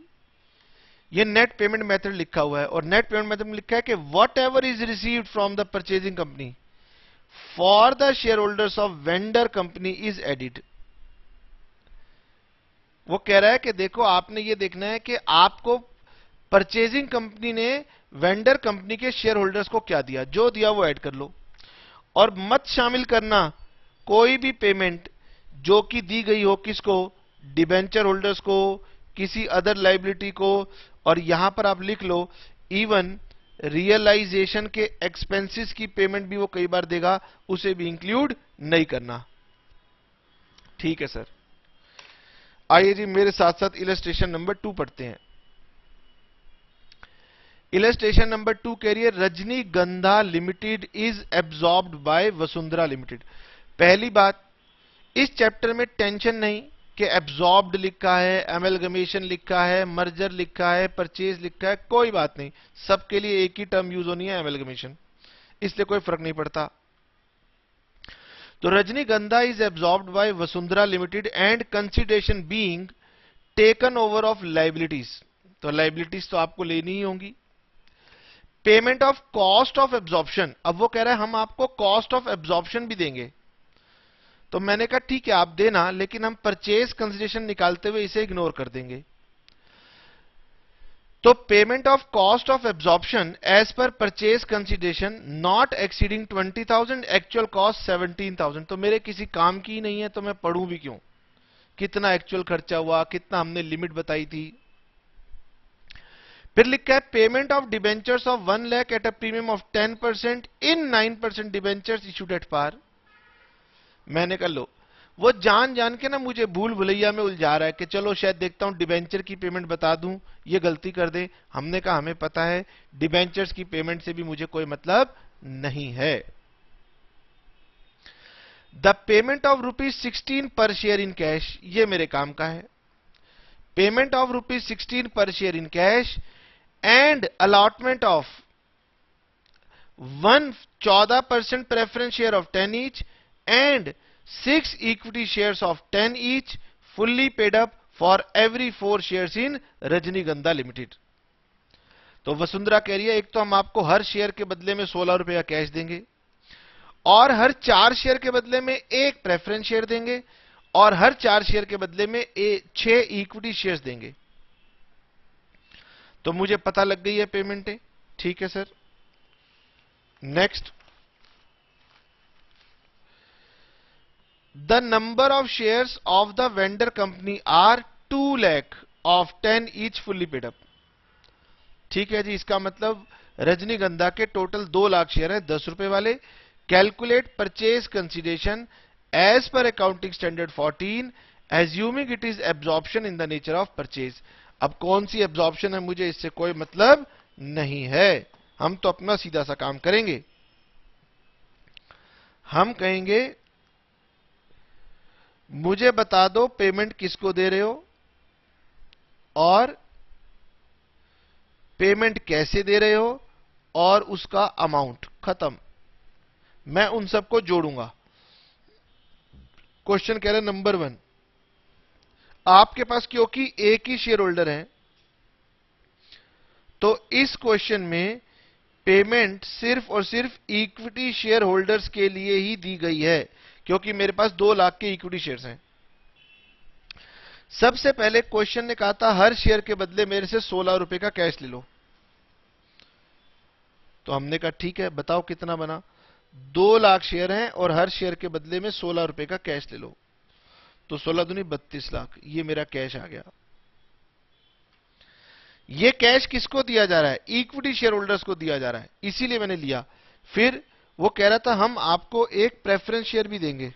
ये नेट पेमेंट मेथड लिखा हुआ है, और नेट पेमेंट मेथड में लिखा है कि what ever is received from the purchasing company for the share holders of vendor company is added. वो कह रहा है कि देखो, आपने ये देखना है कि आपको परचेजिंग कंपनी ने वेंडर कंपनी के शेयर होल्डर्स को क्या दिया, जो दिया वो ऐड कर लो, और मत शामिल करना कोई भी पेमेंट जो कि दी गई हो किसको, डिबेंचर होल्डर्स को, किसी अदर लाइबिलिटी को, और यहां पर आप लिख लो इवन रियलाइजेशन के एक्सपेंसेस की पेमेंट भी वो कई बार देगा, उसे भी इंक्लूड नहीं करना। ठीक है सर। आइए जी मेरे साथ साथ इलस्ट्रेशन नंबर 2 पढ़ते हैं। इलस्ट्रेशन नंबर 2 कह रही है रजनीगंधा limited is absorbed bye Vasundhara limited. पहली बात, इस चैप्टर में टेंशन नहीं कि एब्जॉर्ब्ड लिखा है, एमलगमेशन लिखा है, मर्जर लिखा है, परचेज लिखा है, कोई बात नहीं, सबके लिए एक ही टर्म यूज होनी है, एमलगमेशन, इसलिए कोई फर्क नहीं पड़ता। तो रजनीगंधा is absorbed bye Vasundhara limited and consideration being taken over of liabilities. तो लाइबिलिटीज तो आपको लेनी ही होंगी। Payment of cost of absorption, अब वो कह रहा है हम आपको कॉस्ट ऑफ एब्जॉर्प्शन भी देंगे। तो मैंने कहा ठीक है आप देना, लेकिन हम परचेज कंसिडरेशन निकालते हुए इसे इग्नोर कर देंगे। तो payment of cost of absorption as per purchase consideration not exceeding 20,000, actual cost 17,000। तो मेरे किसी काम की ही नहीं है, तो मैं पढ़ूं भी क्यों, कितना एक्चुअल खर्चा हुआ, कितना हमने लिमिट बताई थी। फिर लिखा है payment of debentures of 1 lakh at a premium of 10% in 9% debentures issued at par. मैंने कहा लो, वो जान जान के ना मुझे भूल भुलैया में उलझा रहा है कि चलो शायद देखता हूं डिबेंचर की पेमेंट बता दूं, ये गलती कर दे। हमने कहा हमें पता है डिबेंचर्स की पेमेंट से भी मुझे कोई मतलब नहीं है। द पेमेंट ऑफ ₹16 पर शेयर इन कैश, ये मेरे काम का है। पेमेंट ऑफ ₹16 पर share in cash and allotment of 14% preference share of 10 each and 6 equity shares of 10 each fully paid up for every 4 shares in Rajnigandha Limited। तो वसुंधरा कह रही है एक तो हम आपको हर शेयर के बदले में 16 रुपए का कैश देंगे, और हर 4 शेयर के बदले में एक प्रेफरेंस शेयर देंगे, और हर 4 शेयर के बदले में 6 इक्विटी शेयर्स देंगे। तो मुझे पता लग गई है पेमेंटें। ठीक है sir. Next, the number of shares of the vendor company are 2 lakh of 10 each fully paid up. ठीक है जी, इसका मतलब रजनीगंधा के टोटल 2 लाख शेयर है 10 रुपए वाले। Calculate purchase consideration as per accounting standard 14 assuming it is absorption in the nature of purchase. अब कौन सी एब्जॉर्प्शन है मुझे इससे कोई मतलब नहीं है, हम तो अपना सीधा सा काम करेंगे। हम कहेंगे मुझे बता दो पेमेंट किसको दे रहे हो और पेमेंट कैसे दे रहे हो और उसका अमाउंट। खत्म। मैं उन सबको जोड़ूंगा। क्वेश्चन कह रहे नंबर 1, आपके पास क्योंकि एक ही शेयर होल्डर है तो इस क्वेश्चन में पेमेंट सिर्फ और सिर्फ इक्विटी शेयर होल्डर्स के लिए ही दी गई है, क्योंकि मेरे पास 2 लाख के इक्विटी शेयर्स हैं। सबसे पहले क्वेश्चन ने कहा था हर शेयर के बदले मेरे से 16 रुपए का कैश ले लो। तो हमने कहा ठीक है, बताओ कितना बना। 2 लाख शेयर हैं और हर शेयर के बदले में 16 रुपए का कैश ले लो, तो 16 दूनी 32 लाख, ये मेरा कैश आ गया। ये कैश किसको दिया जा रहा है? इक्विटी शेयर होल्डर्स को दिया जा रहा है, इसीलिए मैंने लिया। फिर वो कह रहा था हम आपको एक प्रेफरेंस शेयर भी देंगे,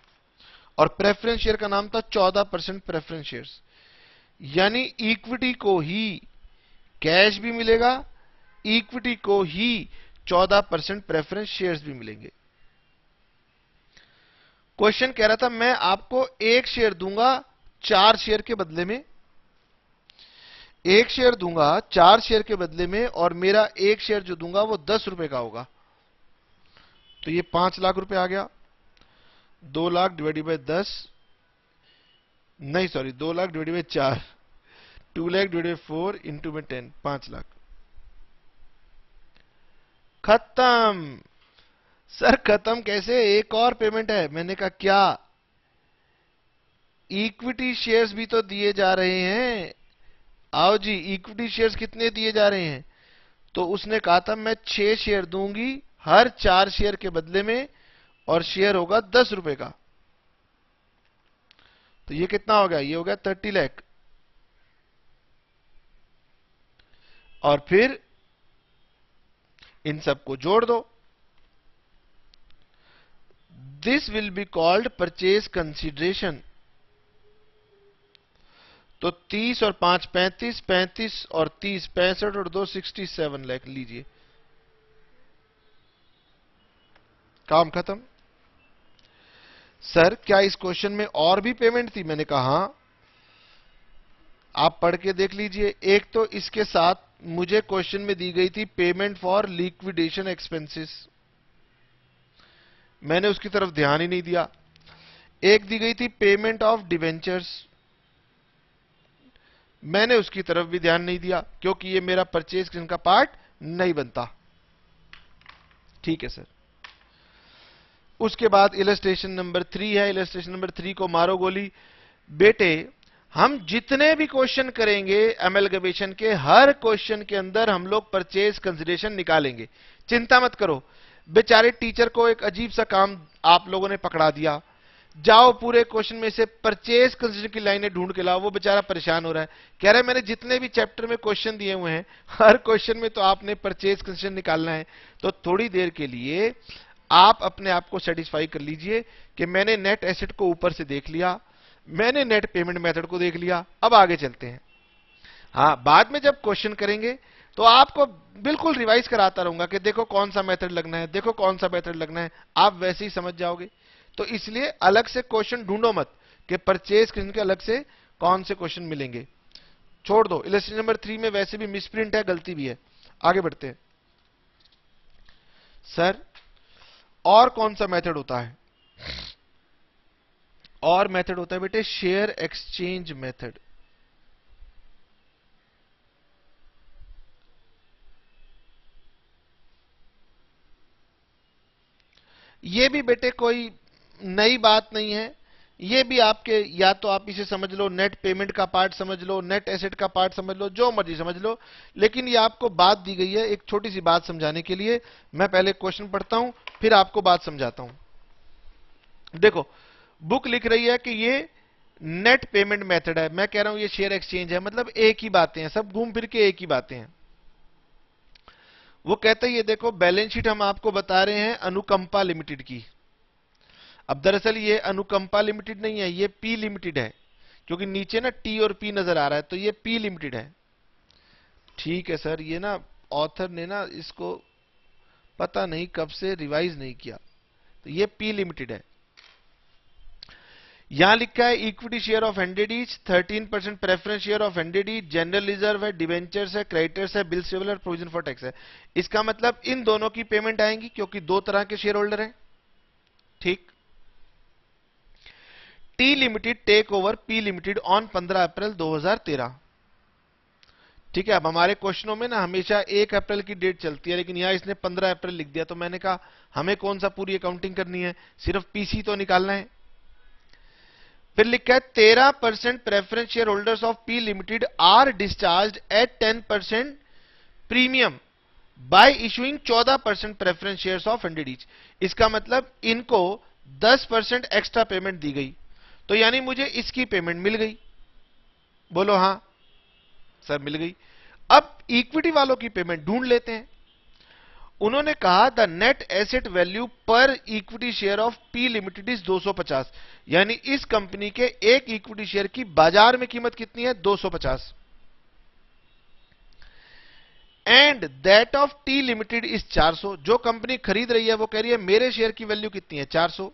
और प्रेफरेंस शेयर का नाम था 14% प्रेफरेंस शेयर्स, यानी इक्विटी को ही कैश भी मिलेगा, इक्विटी को ही 14% प्रेफरेंस शेयर्स भी मिलेंगे। क्वेश्चन कह रहा था मैं आपको एक शेयर दूंगा 4 शेयर के बदले में, एक शेयर दूंगा 4 शेयर के बदले में, और मेरा एक शेयर जो दूंगा वो 10 रुपए का होगा। तो ये 5 लाख रुपए आ गया। 2 लाख डिवाइडेड बाय 10, नहीं sorry 2 lakh divided by 4, 2 lakh divided by 4 into में 10, 5 लाख। खत्म। सर खत्म कैसे? एक और पेमेंट है। मैंने कहा क्या? इक्विटी शेयर्स भी तो दिए जा रहे हैं। आओ जी, इक्विटी शेयर्स कितने दिए जा रहे हैं? तो उसने कहा था मैं 6 शेयर दूंगी हर 4 शेयर के बदले में, और शेयर होगा 10 रुपए का। तो ये कितना हो गया? ये हो गया 30 लाख। और फिर इन सबको जोड़ दो। This will be called purchase consideration. तो 30 और 5 35, 35 और 30 65, और 2 67 लाख। लीजिए, काम खत्म। सर क्या इस क्वेश्चन में और भी पेमेंट थी? मैंने कहा हां, आप पढ़ के देख लीजिए। एक तो इसके साथ मुझे क्वेश्चन में दी गई थी पेमेंट फॉर लिक्विडेशन एक्सपेंसेस, मैंने उसकी तरफ ध्यान ही नहीं दिया। एक दी गई थी पेमेंट ऑफ डिवेंचर्स, मैंने उसकी तरफ भी ध्यान नहीं दिया, क्योंकि ये मेरा परचेज का पार्ट नहीं बनता। ठीक है सर। उसके बाद इलस्ट्रेशन नंबर 3 है। इलस्ट्रेशन नंबर 3 को मारो गोली। बेटे हम जितने भी क्वेश्चन करेंगे एमलगमेशन के, हर क्वेश्चन के अंदर हम लोग परचेज कंसीडरेशन निकालेंगे। चिंता मत करो। बेचारे टीचर को एक अजीब सा काम आप लोगों ने पकड़ा दिया, जाओ पूरे क्वेश्चन में से परचेज कंसीडरेशन की लाइनें ढूंढ के लाओ। वो बेचारा परेशान हो रहा है, कह रहा है मैंने जितने भी चैप्टर में क्वेश्चन दिए हुए हैं, हर क्वेश्चन में तो आपने परचेज कंसीडरेशन निकालना है। तो थोड़ी देर के लिए आप अपने आप को सेटिस्फाई कर लीजिए कि मैंने नेट एसेट को ऊपर से देख लिया, मैंने नेट पेमेंट मेथड को देख लिया, अब आगे चलते हैं। हाँ, बाद में जब क्वेश्चन करेंगे तो आपको बिल्कुल रिवाइज कराता रहूंगा कि देखो कौन सा मेथड लगना है, देखो कौन सा मेथड लगना है, आप वैसे ही समझ जाओगे। तो इसलिए अलग से क्वेश्चन ढूंढो मत कि परचेज के अलग से कौन से क्वेश्चन मिलेंगे, छोड़ दो। इलस्ट्रेशन नंबर 3 में वैसे भी मिसप्रिंट है, गलती भी है। आगे बढ़ते हैं। सर और कौन सा मेथड होता है? और मेथड होता है बेटे शेयर एक्सचेंज मेथड। ये भी बेटे कोई नई बात नहीं है, ये भी आपके, या तो आप इसे समझ लो नेट पेमेंट का पार्ट समझ लो, नेट एसेट का पार्ट समझ लो, जो मर्जी समझ लो, लेकिन ये आपको बात दी गई है एक छोटी सी बात समझाने के लिए। मैं पहले क्वेश्चन पढ़ता हूं, फिर आपको बात समझाता हूं। देखो, बुक लिख रही है कि ये नेट पेमेंट मेथड है, मैं कह रहा हूं ये शेयर एक्सचेंज है, मतलब एक ही बातें हैं, सब घूम फिर के एक ही बातें हैं। वो कहते हैं ये देखो, बैलेंस शीट हम आपको बता रहे हैं अनुकंपा लिमिटेड की। अब दरअसल ये अनुकंपा लिमिटेड नहीं है, ये पी लिमिटेड है, क्योंकि नीचे ना टी और पी नजर आ रहा है, तो ये पी लिमिटेड है। ठीक है सर, ये ना ऑथर ने ना इसको पता नहीं कब से रिवाइज नहीं किया, तो ये पी लिमिटेड है। यहां लिखा है equity share of NDDs 13% preference share of NDDs, general reserve है, डिवेंचर्स है, क्रेडिटर्स है, बिल्स पेबल और प्रोविजन फॉर टैक्स है। इसका मतलब इन दोनों की पेमेंट आएंगी, क्योंकि दो तरह के शेयर होल्डर हैं। ठीक। T limited take over P limited on 15 April 2013। ठीक है। अब हमारे क्वेश्चनों में ना हमेशा 1 अप्रैल की डेट चलती है, लेकिन यहां इसने 15 अप्रैल लिख दिया, तो मैंने कहा हमें कौन सा पूरी अकाउंटिंग करनी है, सिर्फ पीसी तो निकालना है। फिर लिखा है 13% preference share holders of P limited are discharge at 10% premium by issuing 14% preference shares of NDDs. इसका मतलब इनको 10% एक्स्ट्रा पेमेंट दी गई, तो यानी मुझे इसकी पेमेंट मिल गई। बोलो हां सर, मिल गई। अब इक्विटी वालों की पेमेंट ढूंढ लेते हैं। उन्होंने कहा द नेट एसेट वैल्यू पर equity share of P limited is 250, यानी इस कंपनी के एक इक्विटी शेयर की बाजार में कीमत कितनी है, 250। And that of T limited is 400। जो कंपनी खरीद रही है वो कह रही है मेरे शेयर की वैल्यू कितनी है, 400।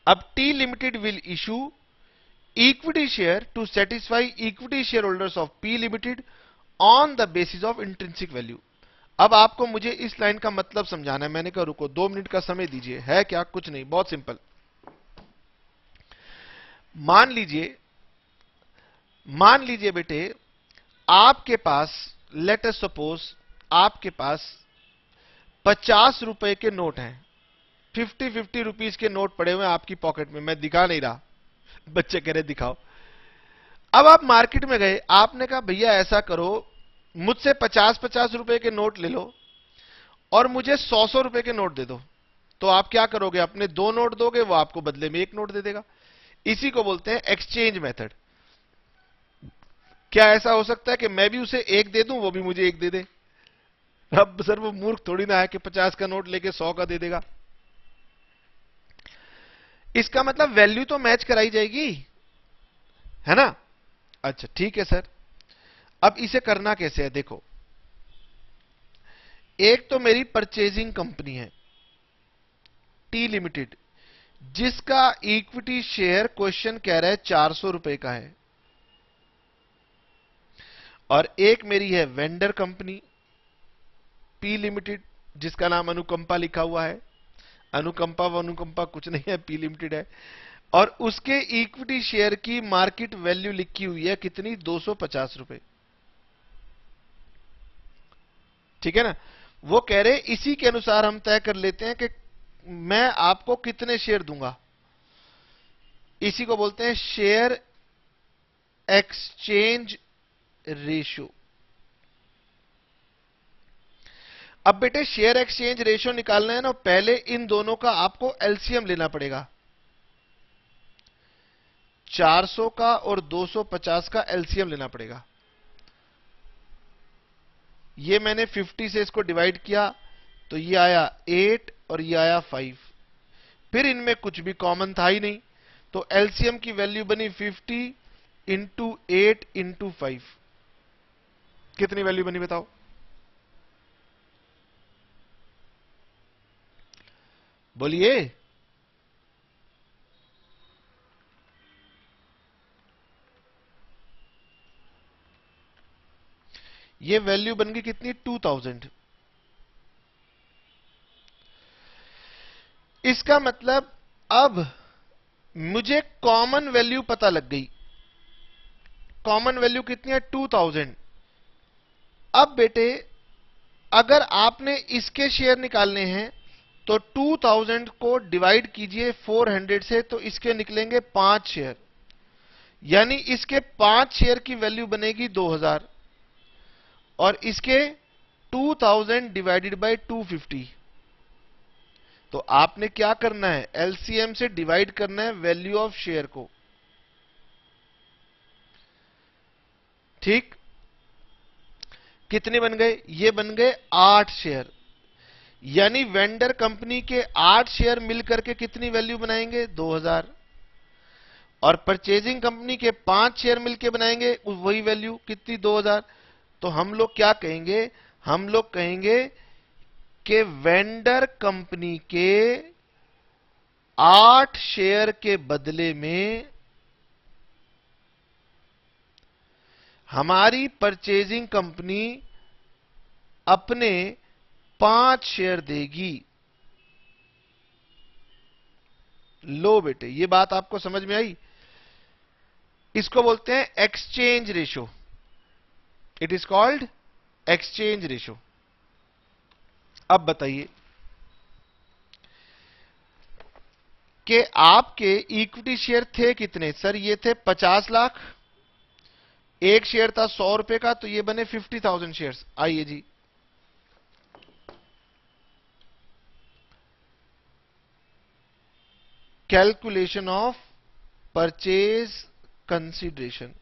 अब T limited will issue equity share to satisfy equity share holders of P limited on the basis of intrinsic value. अब आपको मुझे इस लाइन का मतलब समझाना है। मैंने कहा रुको 2 मिनट का समय दीजिए। है क्या, कुछ नहीं, बहुत सिंपल। मान लीजिए बेटे, आपके पास लेट अस सपोज आपके पास 50 रुपए के नोट हैं, 50-50 रुपीज के नोट पड़े हुए हैं आपकी पॉकेट में। मैं दिखा नहीं रहा, बच्चे कह रहे दिखाओ। अब आप मार्केट में गए, आपने कहा भैया ऐसा करो, मुझसे 50-50 रुपए के नोट ले लो और मुझे 100-100 रुपए के नोट दे दो। तो आप क्या करोगे, अपने 2 नोट दोगे, वो आपको बदले में 1 नोट दे देगा। इसी को बोलते हैं एक्सचेंज मेथड। क्या ऐसा हो सकता है कि मैं भी उसे 1 दे दूं, वो भी मुझे 1 दे दे? अब सर वो मूर्ख थोड़ी ना है कि 50 का नोट लेके 100 का दे देगा। इसका मतलब वैल्यू तो मैच कराई जाएगी, है ना। अच्छा ठीक है सर, अब इसे करना कैसे है, देखो। एक तो मेरी परचेजिंग कंपनी है टी लिमिटेड, जिसका इक्विटी शेयर क्वेश्चन कह रहा है 400 रुपए का है, और एक मेरी है वेंडर कंपनी पी लिमिटेड, जिसका नाम अनुकंपा लिखा हुआ है। अनुकंपा कुछ नहीं है, पी लिमिटेड है, और उसके इक्विटी शेयर की मार्केट वैल्यू लिखी हुई है कितनी, 250 रुपए। ठीक है ना। वो कह रहे इसी के अनुसार हम तय कर लेते हैं कि मैं आपको कितने शेयर दूंगा। इसी को बोलते हैं शेयर एक्सचेंज रेशियो। अब बेटे शेयर एक्सचेंज रेशियो निकालना है ना, पहले इन दोनों का आपको एलसीएम लेना पड़ेगा। 400 का और 250 का एलसीएम लेना पड़ेगा। ये मैंने 50 से इसको डिवाइड किया, तो ये आया 8 और ये आया 5। फिर इनमें कुछ भी कॉमन था ही नहीं, तो एलसीएम की वैल्यू बनी 50 इंटू 8 इंटू 5। कितनी वैल्यू बनी बताओ? बोलिए। ये वैल्यू बन गई कितनी, 2000। इसका मतलब अब मुझे कॉमन वैल्यू पता लग गई। कॉमन वैल्यू कितनी है, 2000। अब बेटे अगर आपने इसके शेयर निकालने हैं तो 2000 को डिवाइड कीजिए 400 से, तो इसके निकलेंगे 5 शेयर, यानी इसके 5 शेयर की वैल्यू बनेगी 2000 और इसके 2000 डिवाइडेड बाय 250। तो आपने क्या करना है, एलसीएम से डिवाइड करना है वैल्यू ऑफ शेयर को। ठीक, कितने बन गए, ये बन गए 8 शेयर, यानी वेंडर कंपनी के 8 शेयर मिलकर के कितनी वैल्यू बनाएंगे, 2000, और परचेजिंग कंपनी के 5 शेयर मिलकर बनाएंगे वही वैल्यू कितनी, 2000। तो हम लोग क्या कहेंगे, हम लोग कहेंगे कि वेंडर कंपनी के 8 शेयर के बदले में हमारी परचेजिंग कंपनी अपने 5 शेयर देगी। लो बेटे, ये बात आपको समझ में आई। इसको बोलते हैं exchange ratio, it is called exchange ratio. अब बताइए कि आपके इक्विटी शेयर थे कितने, सर ये थे 50 लाख, एक शेयर था 100 रुपए का, तो ये बने 50,000 शेयर्स। आइए जी, कैलकुलेशन ऑफ परचेज कंसीडरेशन।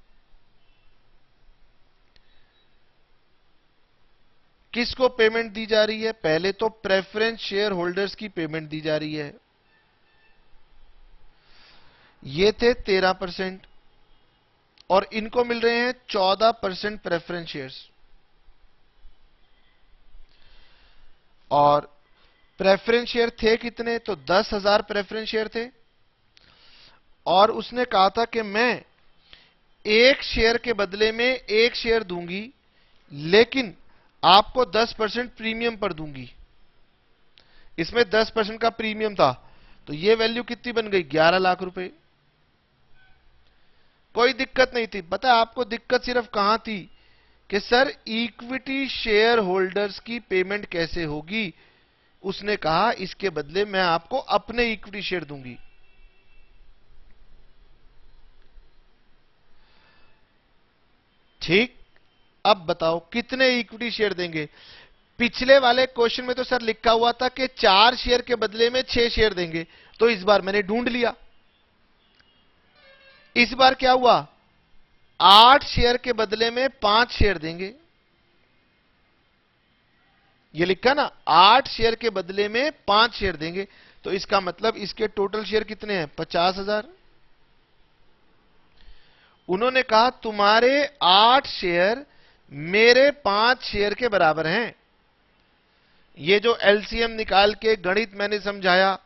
किसको पेमेंट दी जा रही है, पहले तो प्रेफरेंस शेयर होल्डर्स की पेमेंट दी जा रही है। ये थे 13% और इनको मिल रहे हैं 14% प्रेफरेंस शेयर्स। और प्रेफरेंस शेयर थे कितने, तो 10,000 प्रेफरेंस शेयर थे, और उसने कहा था कि मैं एक शेयर के बदले में एक शेयर दूंगी, लेकिन आपको 10% प्रीमियम पर दूंगी। इसमें 10% का प्रीमियम था, तो ये वैल्यू कितनी बन गई, 11 लाख रुपए। कोई दिक्कत नहीं थी। पता है आपको दिक्कत सिर्फ कहां थी कि सर इक्विटी शेयर होल्डर्स की पेमेंट कैसे होगी। उसने कहा इसके बदले मैं आपको अपने इक्विटी शेयर दूंगी। ठीक, अब बताओ कितने इक्विटी शेयर देंगे। पिछले वाले क्वेश्चन में तो सर लिखा हुआ था कि 4 शेयर के बदले में 6 शेयर देंगे, तो इस बार मैंने ढूंढ लिया। इस बार क्या हुआ, 8 शेयर के बदले में 5 शेयर देंगे। ये लिखा ना, 8 शेयर के बदले में 5 शेयर देंगे, तो इसका मतलब इसके टोटल शेयर कितने हैं, 50,000। उन्होंने कहा तुम्हारे 8 शेयर मेरे 5 शेयर के बराबर हैं। ये जो एलसीएम निकाल के गणित मैंने समझाया,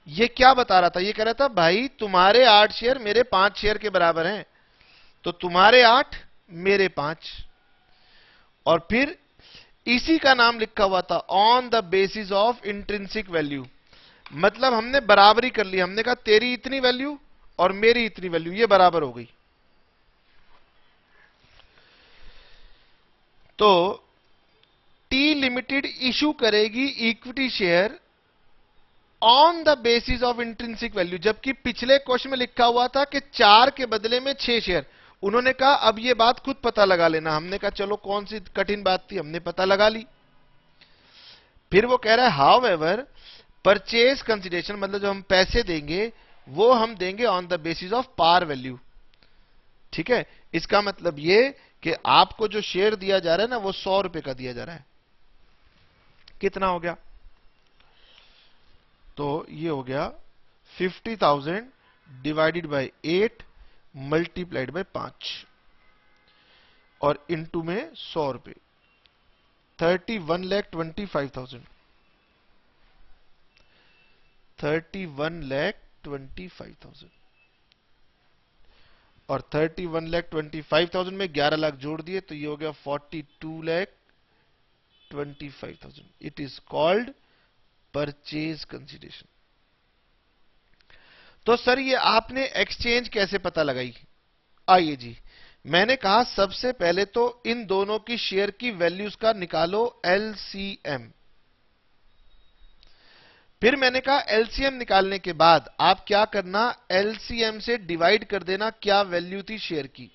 ये क्या बता रहा था, ये कह रहा था भाई तुम्हारे 8 शेयर मेरे 5 शेयर के बराबर हैं, तो तुम्हारे 8 मेरे 5। और फिर इसी का नाम लिखा हुआ था on the basis of intrinsic value. मतलब हमने बराबरी कर ली, हमने कहा तेरी इतनी वैल्यू और मेरी इतनी वैल्यू, ये बराबर हो गई। तो टी लिमिटेड इशू करेगी equity share on the basis of intrinsic value, जबकि पिछले क्वेश्चन में लिखा हुआ था कि 4 के बदले में 6 शेयर। उन्होंने कहा अब ये बात खुद पता लगा लेना। हमने कहा चलो कौन सी कठिन बात थी, हमने पता लगा ली। फिर वो कह रहा है हाउ एवर परचेज कंसिडरेशन, मतलब जो हम पैसे देंगे वो हम देंगे on the basis of par value. ठीक है, इसका मतलब ये कि आपको जो शेयर दिया जा रहा है ना, वो 100 रुपए का दिया जा रहा है। कितना हो गया, तो ये हो गया 50,000 डिवाइडेड बाय 8 मल्टीप्लाइड बाय 5 और इनटू में 100 रुपए, 31,25,000, 31,25,000। और 31,25,000 में 11 लाख जोड़ दिए, तो ये हो गया 42,25,000। It is called purchase consideration. तो सर ये आपने एक्सचेंज कैसे पता लगाई। आइए जी, मैंने कहा सबसे पहले तो इन दोनों की शेयर की वैल्यूज का निकालो एलसीएम। फिर मैंने कहा एलसीएम निकालने के बाद आप क्या करना, एलसीएम से डिवाइड कर देना क्या वैल्यू थी शेयर की।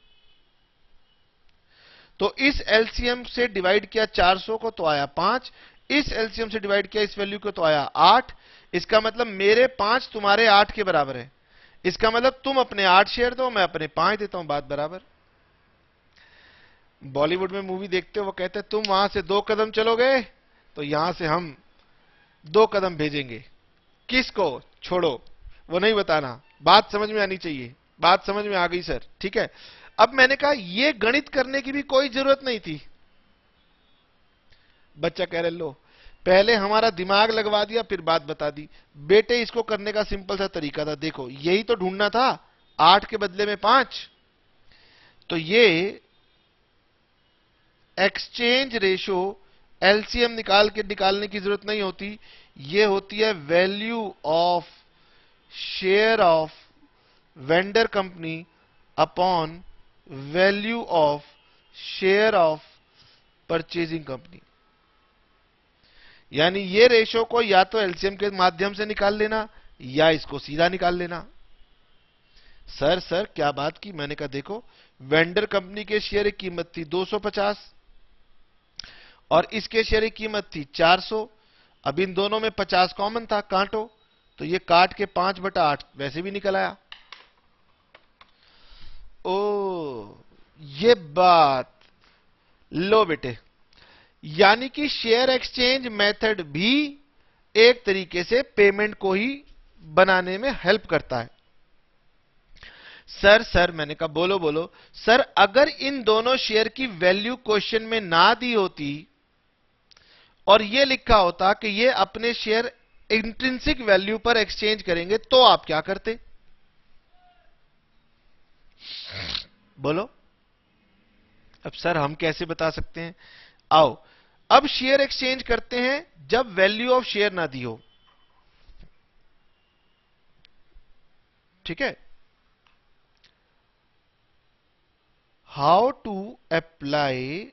तो इस एलसीएम से डिवाइड किया 400 को तो आया 5, इस एलसीएम से डिवाइड किया इस वैल्यू को तो आया 8। इसका मतलब मेरे 5 तुम्हारे 8 के बराबर है। इसका मतलब तुम अपने 8 शेयर दो, मैं अपने 5 देता हूं, बात बराबर। बॉलीवुड में मूवी देखते हो, वो कहते हैं तुम वहां से 2 कदम चलोगे तो यहां से हम 2 कदम भेजेंगे। किसको? छोड़ो, वो नहीं बताना, बात समझ में आनी चाहिए। बात समझ में आ गई सर? ठीक है। अब मैंने कहा ये गणित करने की भी कोई जरूरत नहीं थी। बच्चा कह रहे लो पहले हमारा दिमाग लगवा दिया फिर बात बता दी। बेटे इसको करने का सिंपल सा तरीका था, देखो यही तो ढूंढना था, 8 के बदले में 5। तो ये एक्सचेंज रेशो एलसीएम निकालने की जरूरत नहीं होती, ये होती है value of share of vendor company upon value of share of purchasing company. यानी ये रेशो को या तो एलसीएम के माध्यम से निकाल लेना या इसको सीधा निकाल लेना। सर क्या बात की? मैंने कहा देखो वेंडर कंपनी के शेयर की कीमत थी 250 और इसके शेयर की कीमत थी 400। अब इन दोनों में 50 कॉमन था, काटो तो ये काट के 5/8 वैसे भी निकल आया। ओ ये बात, लो बेटे, यानी कि शेयर एक्सचेंज मेथड भी एक तरीके से पेमेंट को ही बनाने में हेल्प करता है। सर मैंने कहा बोलो बोलो। सर अगर इन दोनों शेयर की वैल्यू क्वेश्चन में ना दी होती और ये लिखा होता कि ये अपने शेयर इंट्रिंसिक वैल्यू पर एक्सचेंज करेंगे, तो आप क्या करते? बोलो। अब सर हम कैसे बता सकते हैं? आओ अब शेयर एक्सचेंज करते हैं जब वैल्यू ऑफ शेयर ना दी हो। ठीक है। How to apply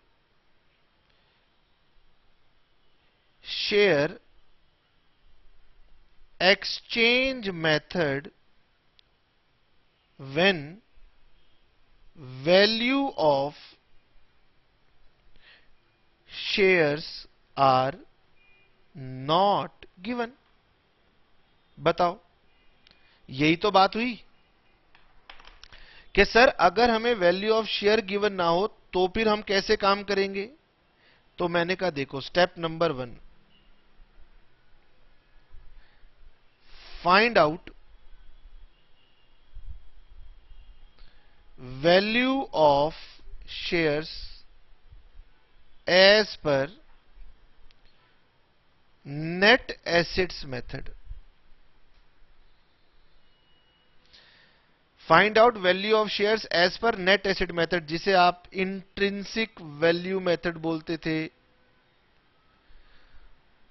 share exchange method when value of shares are not given। बताओ, यही तो बात हुई कि सर अगर हमें वैल्यू ऑफ शेयर गिवन ना हो तो फिर हम कैसे काम करेंगे। तो मैंने कहा देखो step number 1, find out value of shares as per net assets method। Find out value of shares as per net asset method, जिसे आप इंट्रिंसिक वैल्यू मेथड बोलते थे।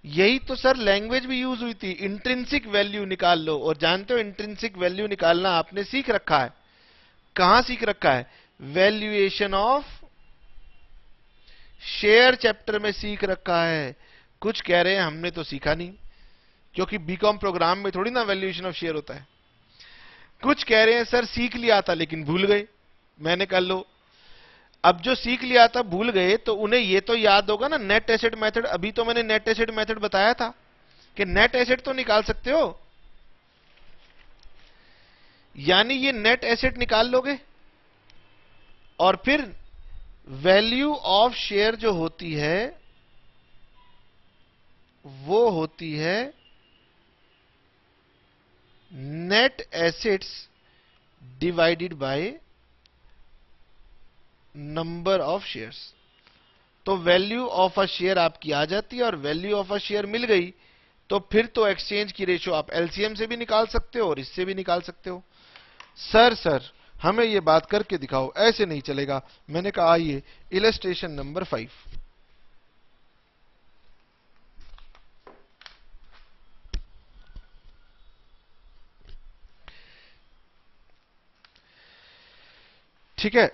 यही तो सर लैंग्वेज भी यूज हुई थी, इंट्रिंसिक वैल्यू निकाल लो। और जानते हो इंट्रिंसिक वैल्यू निकालना आपने सीख रखा है, कहां सीख रखा है? वैल्यूएशन ऑफ शेयर चैप्टर में सीख रखा है। कुछ कह रहे हैं हमने तो सीखा नहीं, क्योंकि बीकॉम प्रोग्राम में थोड़ी ना वैल्यूएशन ऑफ शेयर होता है। कुछ कह रहे हैं सर सीख लिया था लेकिन भूल गए। मैंने कहा लो, अब जो सीख लिया था भूल गए तो उन्हें ये तो याद होगा ना नेट एसेट मेथड। अभी तो मैंने नेट एसेट मेथड बताया था कि नेट एसेट तो निकाल सकते हो, यानी ये नेट एसेट निकाल लोगे और फिर वैल्यू ऑफ शेयर जो होती है वो होती है net assets divided by number of shares. तो वैल्यू ऑफ अ शेयर आपकी आ जाती है और वैल्यू ऑफ अ शेयर मिल गई तो फिर तो एक्सचेंज की रेशो आप एलसीएम से भी निकाल सकते हो और इससे भी निकाल सकते हो। सर हमें ये बात करके दिखाओ, ऐसे नहीं चलेगा। मैंने कहा आइए इलस्ट्रेशन नंबर 5। ठीक है,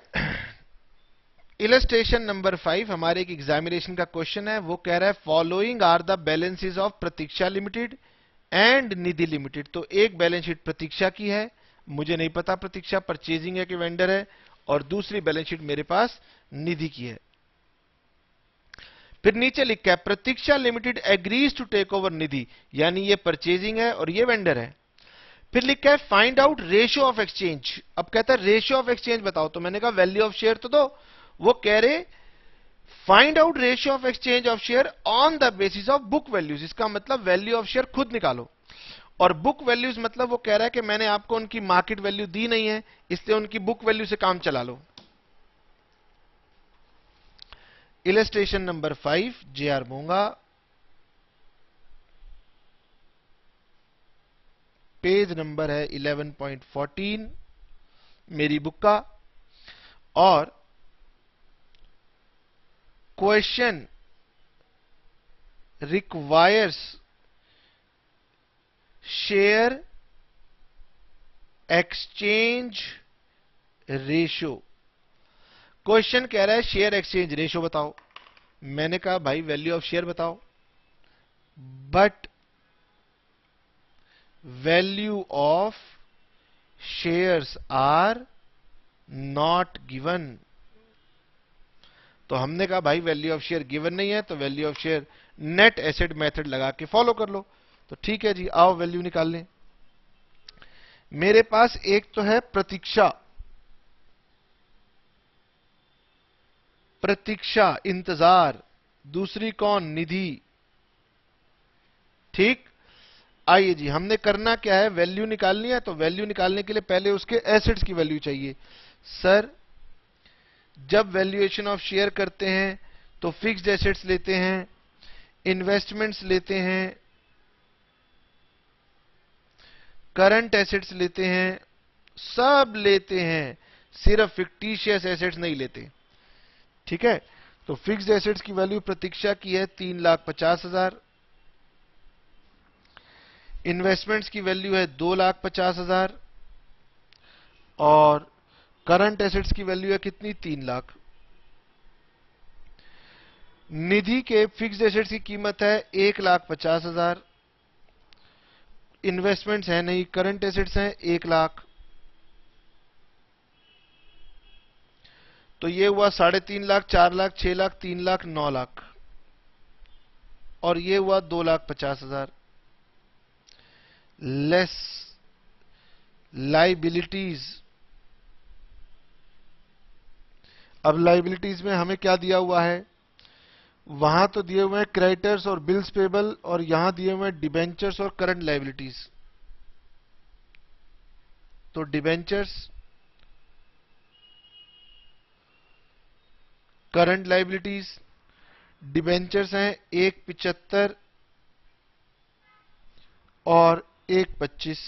इलस्ट्रेशन नंबर 5 हमारे एक एग्जामिनेशन का क्वेश्चन है। वो कह रहा है following are the balances of Pratiksha limited and Nidhi limited. तो एक बैलेंस शीट प्रतीक्षा की है, मुझे नहीं पता प्रतीक्षा परचेजिंग है कि वेंडर है, और दूसरी बैलेंस शीट मेरे पास निधि की है। फिर नीचे लिखा है Pratiksha limited agrees to take over Nidhi, यानी ये परचेजिंग है और ये वेंडर है। फिर लिखा है find out ratio of exchange. अब कहता है रेशियो ऑफ एक्सचेंज बताओ, तो मैंने कहा वैल्यू ऑफ शेयर तो दो। वो कह रहे find out ratio of exchange of share on the basis of book values. इसका मतलब वैल्यू ऑफ शेयर खुद निकालो, और बुक वैल्यूज मतलब वो कह रहा है कि मैंने आपको उनकी मार्केट वैल्यू दी नहीं है, इसलिए उनकी बुक वैल्यू से काम चला लो। Illustration number 5 J R. Monga, page number है 11.14 मेरी बुक का, और question requires share exchange ratio. Question कह रहा है शेयर एक्सचेंज रेशियो बताओ। मैंने कहा भाई वैल्यू ऑफ शेयर बताओ, but value of shares are not given. तो हमने कहा भाई वैल्यू ऑफ शेयर गिवन नहीं है, तो value of share net asset method लगा के फॉलो कर लो। तो ठीक है जी, आओ वैल्यू निकाल लें। मेरे पास एक तो है प्रतीक्षा, प्रतीक्षा इंतजार, दूसरी कौन निधि। ठीक, आइए जी, हमने करना क्या है, वैल्यू निकालनी है। तो वैल्यू निकालने के लिए पहले उसके एसेट्स की वैल्यू चाहिए। सर जब वैल्यूएशन ऑफ शेयर करते हैं तो फिक्स्ड एसेट्स लेते हैं, इन्वेस्टमेंट्स लेते हैं, करंट एसेट्स लेते हैं, सब लेते हैं, सिर्फ फिक्टिशियस एसेट्स नहीं लेते। ठीक है, तो फिक्स्ड एसेट्स की वैल्यू प्रतीक्षा की है 3,50,000, इन्वेस्टमेंट्स की वैल्यू है 2,50,000, और करंट एसेट्स की वैल्यू है कितनी, 3 लाख। निधि के फिक्स्ड एसेट्स की कीमत है 1,50,000, इन्वेस्टमेंट्स है नहीं, करंट एसेट्स हैं 1 लाख। तो ये हुआ 3.5 लाख, 4 लाख, 6 लाख, 3 लाख, 9 लाख, और ये हुआ 2,50,000 लेस लाइबिलिटीज। अब लाइबिलिटीज में हमें क्या दिया हुआ है, वहां तो दिए हुए हैं क्रेडिटर्स और बिल्स पेबल, और यहां दिए हुए हैं डिबेंचर्स और करंट लाइबिलिटीज। तो डिबेंचर्स, करंट लाइबिलिटीज, डिबेंचर्स हैं 1,75 और 1,25,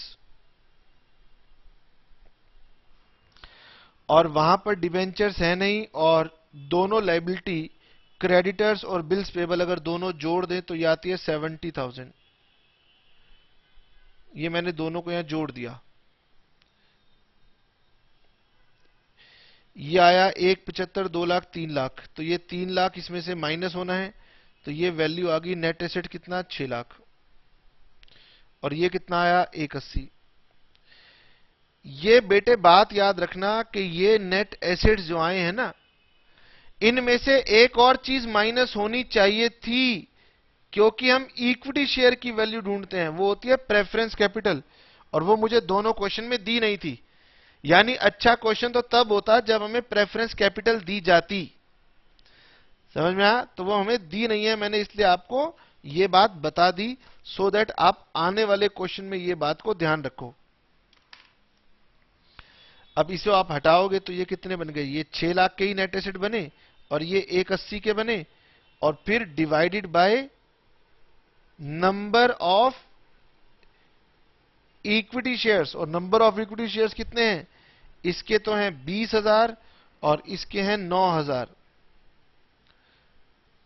और वहां पर डिबेंचर्स है नहीं, और दोनों लाइबिलिटी क्रेडिटर्स और बिल्स पेबल अगर दोनों जोड़ दें तो ये आती है 70,000। ये मैंने दोनों को यहां जोड़ दिया, ये आया 1,75, 2 लाख, 3 लाख। तो ये 3 लाख इसमें से माइनस होना है, तो ये वैल्यू आ गई नेट एसेट कितना, 6 लाख, और ये कितना आया, 1,80। ये बेटे बात याद रखना कि ये नेट एसेट्स जो आए हैं ना, इनमें से एक और चीज माइनस होनी चाहिए थी, क्योंकि हम इक्विटी शेयर की वैल्यू ढूंढते हैं, वो होती है प्रेफरेंस कैपिटल, और वो मुझे दोनों क्वेश्चन में दी नहीं थी। यानी अच्छा क्वेश्चन तो तब होता जब हमें प्रेफरेंस कैपिटल दी जाती। समझ में आया? तो वो हमें दी नहीं है, मैंने इसलिए आपको ये बात बता दी, सो दैट आप आने वाले क्वेश्चन में ये बात को ध्यान रखो। अब इसे आप हटाओगे तो ये कितने बन गए, ये 6 लाख के ही नेट एसेट बने, और ये 1,80 के बने, और फिर divided by number of equity shares, और नंबर ऑफ इक्विटी शेयर्स कितने हैं, इसके तो हैं 20,000 और इसके हैं 9,000।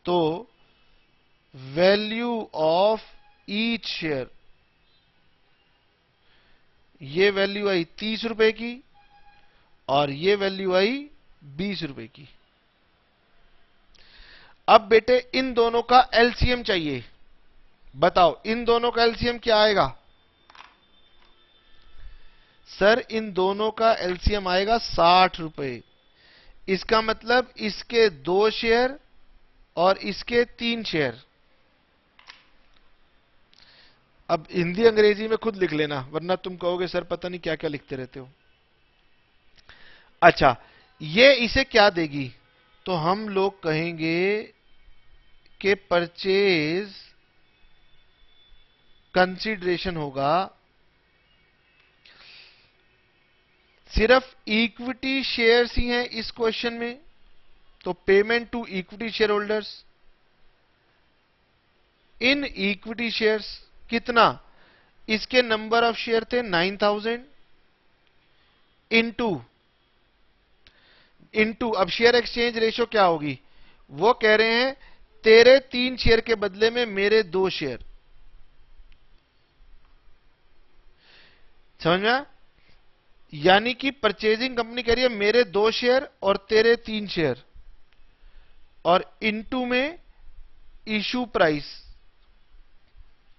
तो वैल्यू ऑफ ईच शेयर, ये वैल्यू आई 30 रुपए की, और ये वैल्यू आई 20 रुपए की। अब बेटे इन दोनों का एलसीएम चाहिए, बताओ इन दोनों का एलसीएम क्या आएगा? सर इन दोनों का एलसीएम आएगा 60 रुपए। इसका मतलब इसके 2 शेयर और इसके 3 शेयर। अब हिंदी अंग्रेजी में खुद लिख लेना, वरना तुम कहोगे सर पता नहीं क्या क्या लिखते रहते हो। अच्छा, ये इसे क्या देगी? तो हम लोग कहेंगे कि परचेज कंसीडरेशन होगा सिर्फ इक्विटी शेयर्स ही हैं इस क्वेश्चन में, तो payment to equity share holders in equity shares कितना? इसके नंबर ऑफ शेयर थे 9000 इनटू अब शेयर एक्सचेंज रेशियो क्या होगी? वो कह रहे हैं तेरे 3 शेयर के बदले में मेरे 2 शेयर। समझ में? यानी कि परचेजिंग कंपनी कह रही है मेरे 2 शेयर और तेरे 3 शेयर, और इनटू में इशू प्राइस,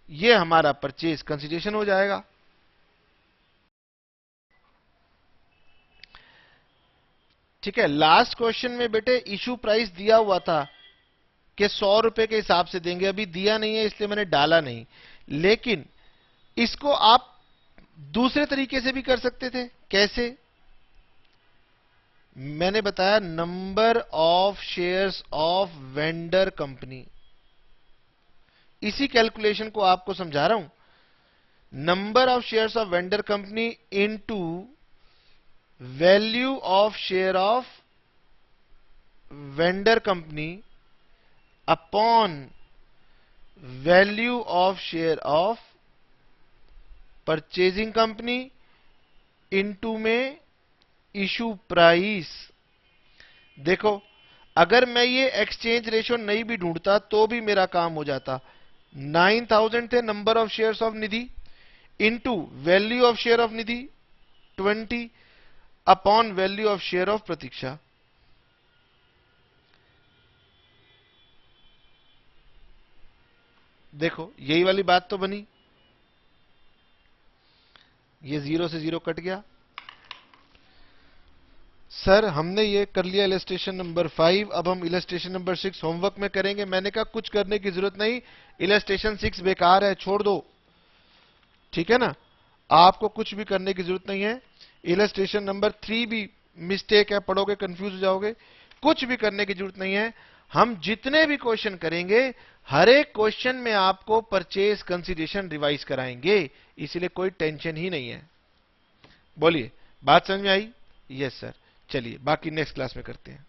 ये हमारा परचेज कंसीडरेशन हो जाएगा। ठीक है, लास्ट क्वेश्चन में बेटे इशू प्राइस दिया हुआ था कि 100 रुपए के हिसाब से देंगे, अभी दिया नहीं है इसलिए मैंने डाला नहीं। लेकिन इसको आप दूसरे तरीके से भी कर सकते थे। कैसे? मैंने बताया number of shares of vendor company, इसी कैलकुलेशन को आपको समझा रहा हूं। Number of shares of vendor company into value of share of vendor company upon value of share of purchasing company into में इशू प्राइस। देखो, अगर मैं ये एक्सचेंज रेशियो नहीं भी ढूंढता तो भी मेरा काम हो जाता। 9000 थे number of shares of Nidhi into value of share of Nidhi 20 upon value of share of Pratiksha. देखो यही वाली बात तो बनी, ये 0 से 0 कट गया। सर हमने ये कर लिया इलस्ट्रेशन नंबर 5, अब हम इलस्ट्रेशन नंबर 6 होमवर्क में करेंगे। मैंने कहा कुछ करने की जरूरत नहीं, इलस्ट्रेशन 6 बेकार है, छोड़ दो। ठीक है ना, आपको कुछ भी करने की जरूरत नहीं है। इलस्ट्रेशन नंबर 3 भी मिस्टेक है, पढ़ोगे कंफ्यूज हो जाओगे। कुछ भी करने की जरूरत नहीं है। हम जितने भी क्वेश्चन करेंगे हर एक क्वेश्चन में आपको परचेज कंसीडरेशन रिवाइज कराएंगे, इसलिए कोई टेंशन ही नहीं है। बोलिए, बात समझ में आई? Yes sir. चलिए बाकी नेक्स्ट क्लास में करते हैं।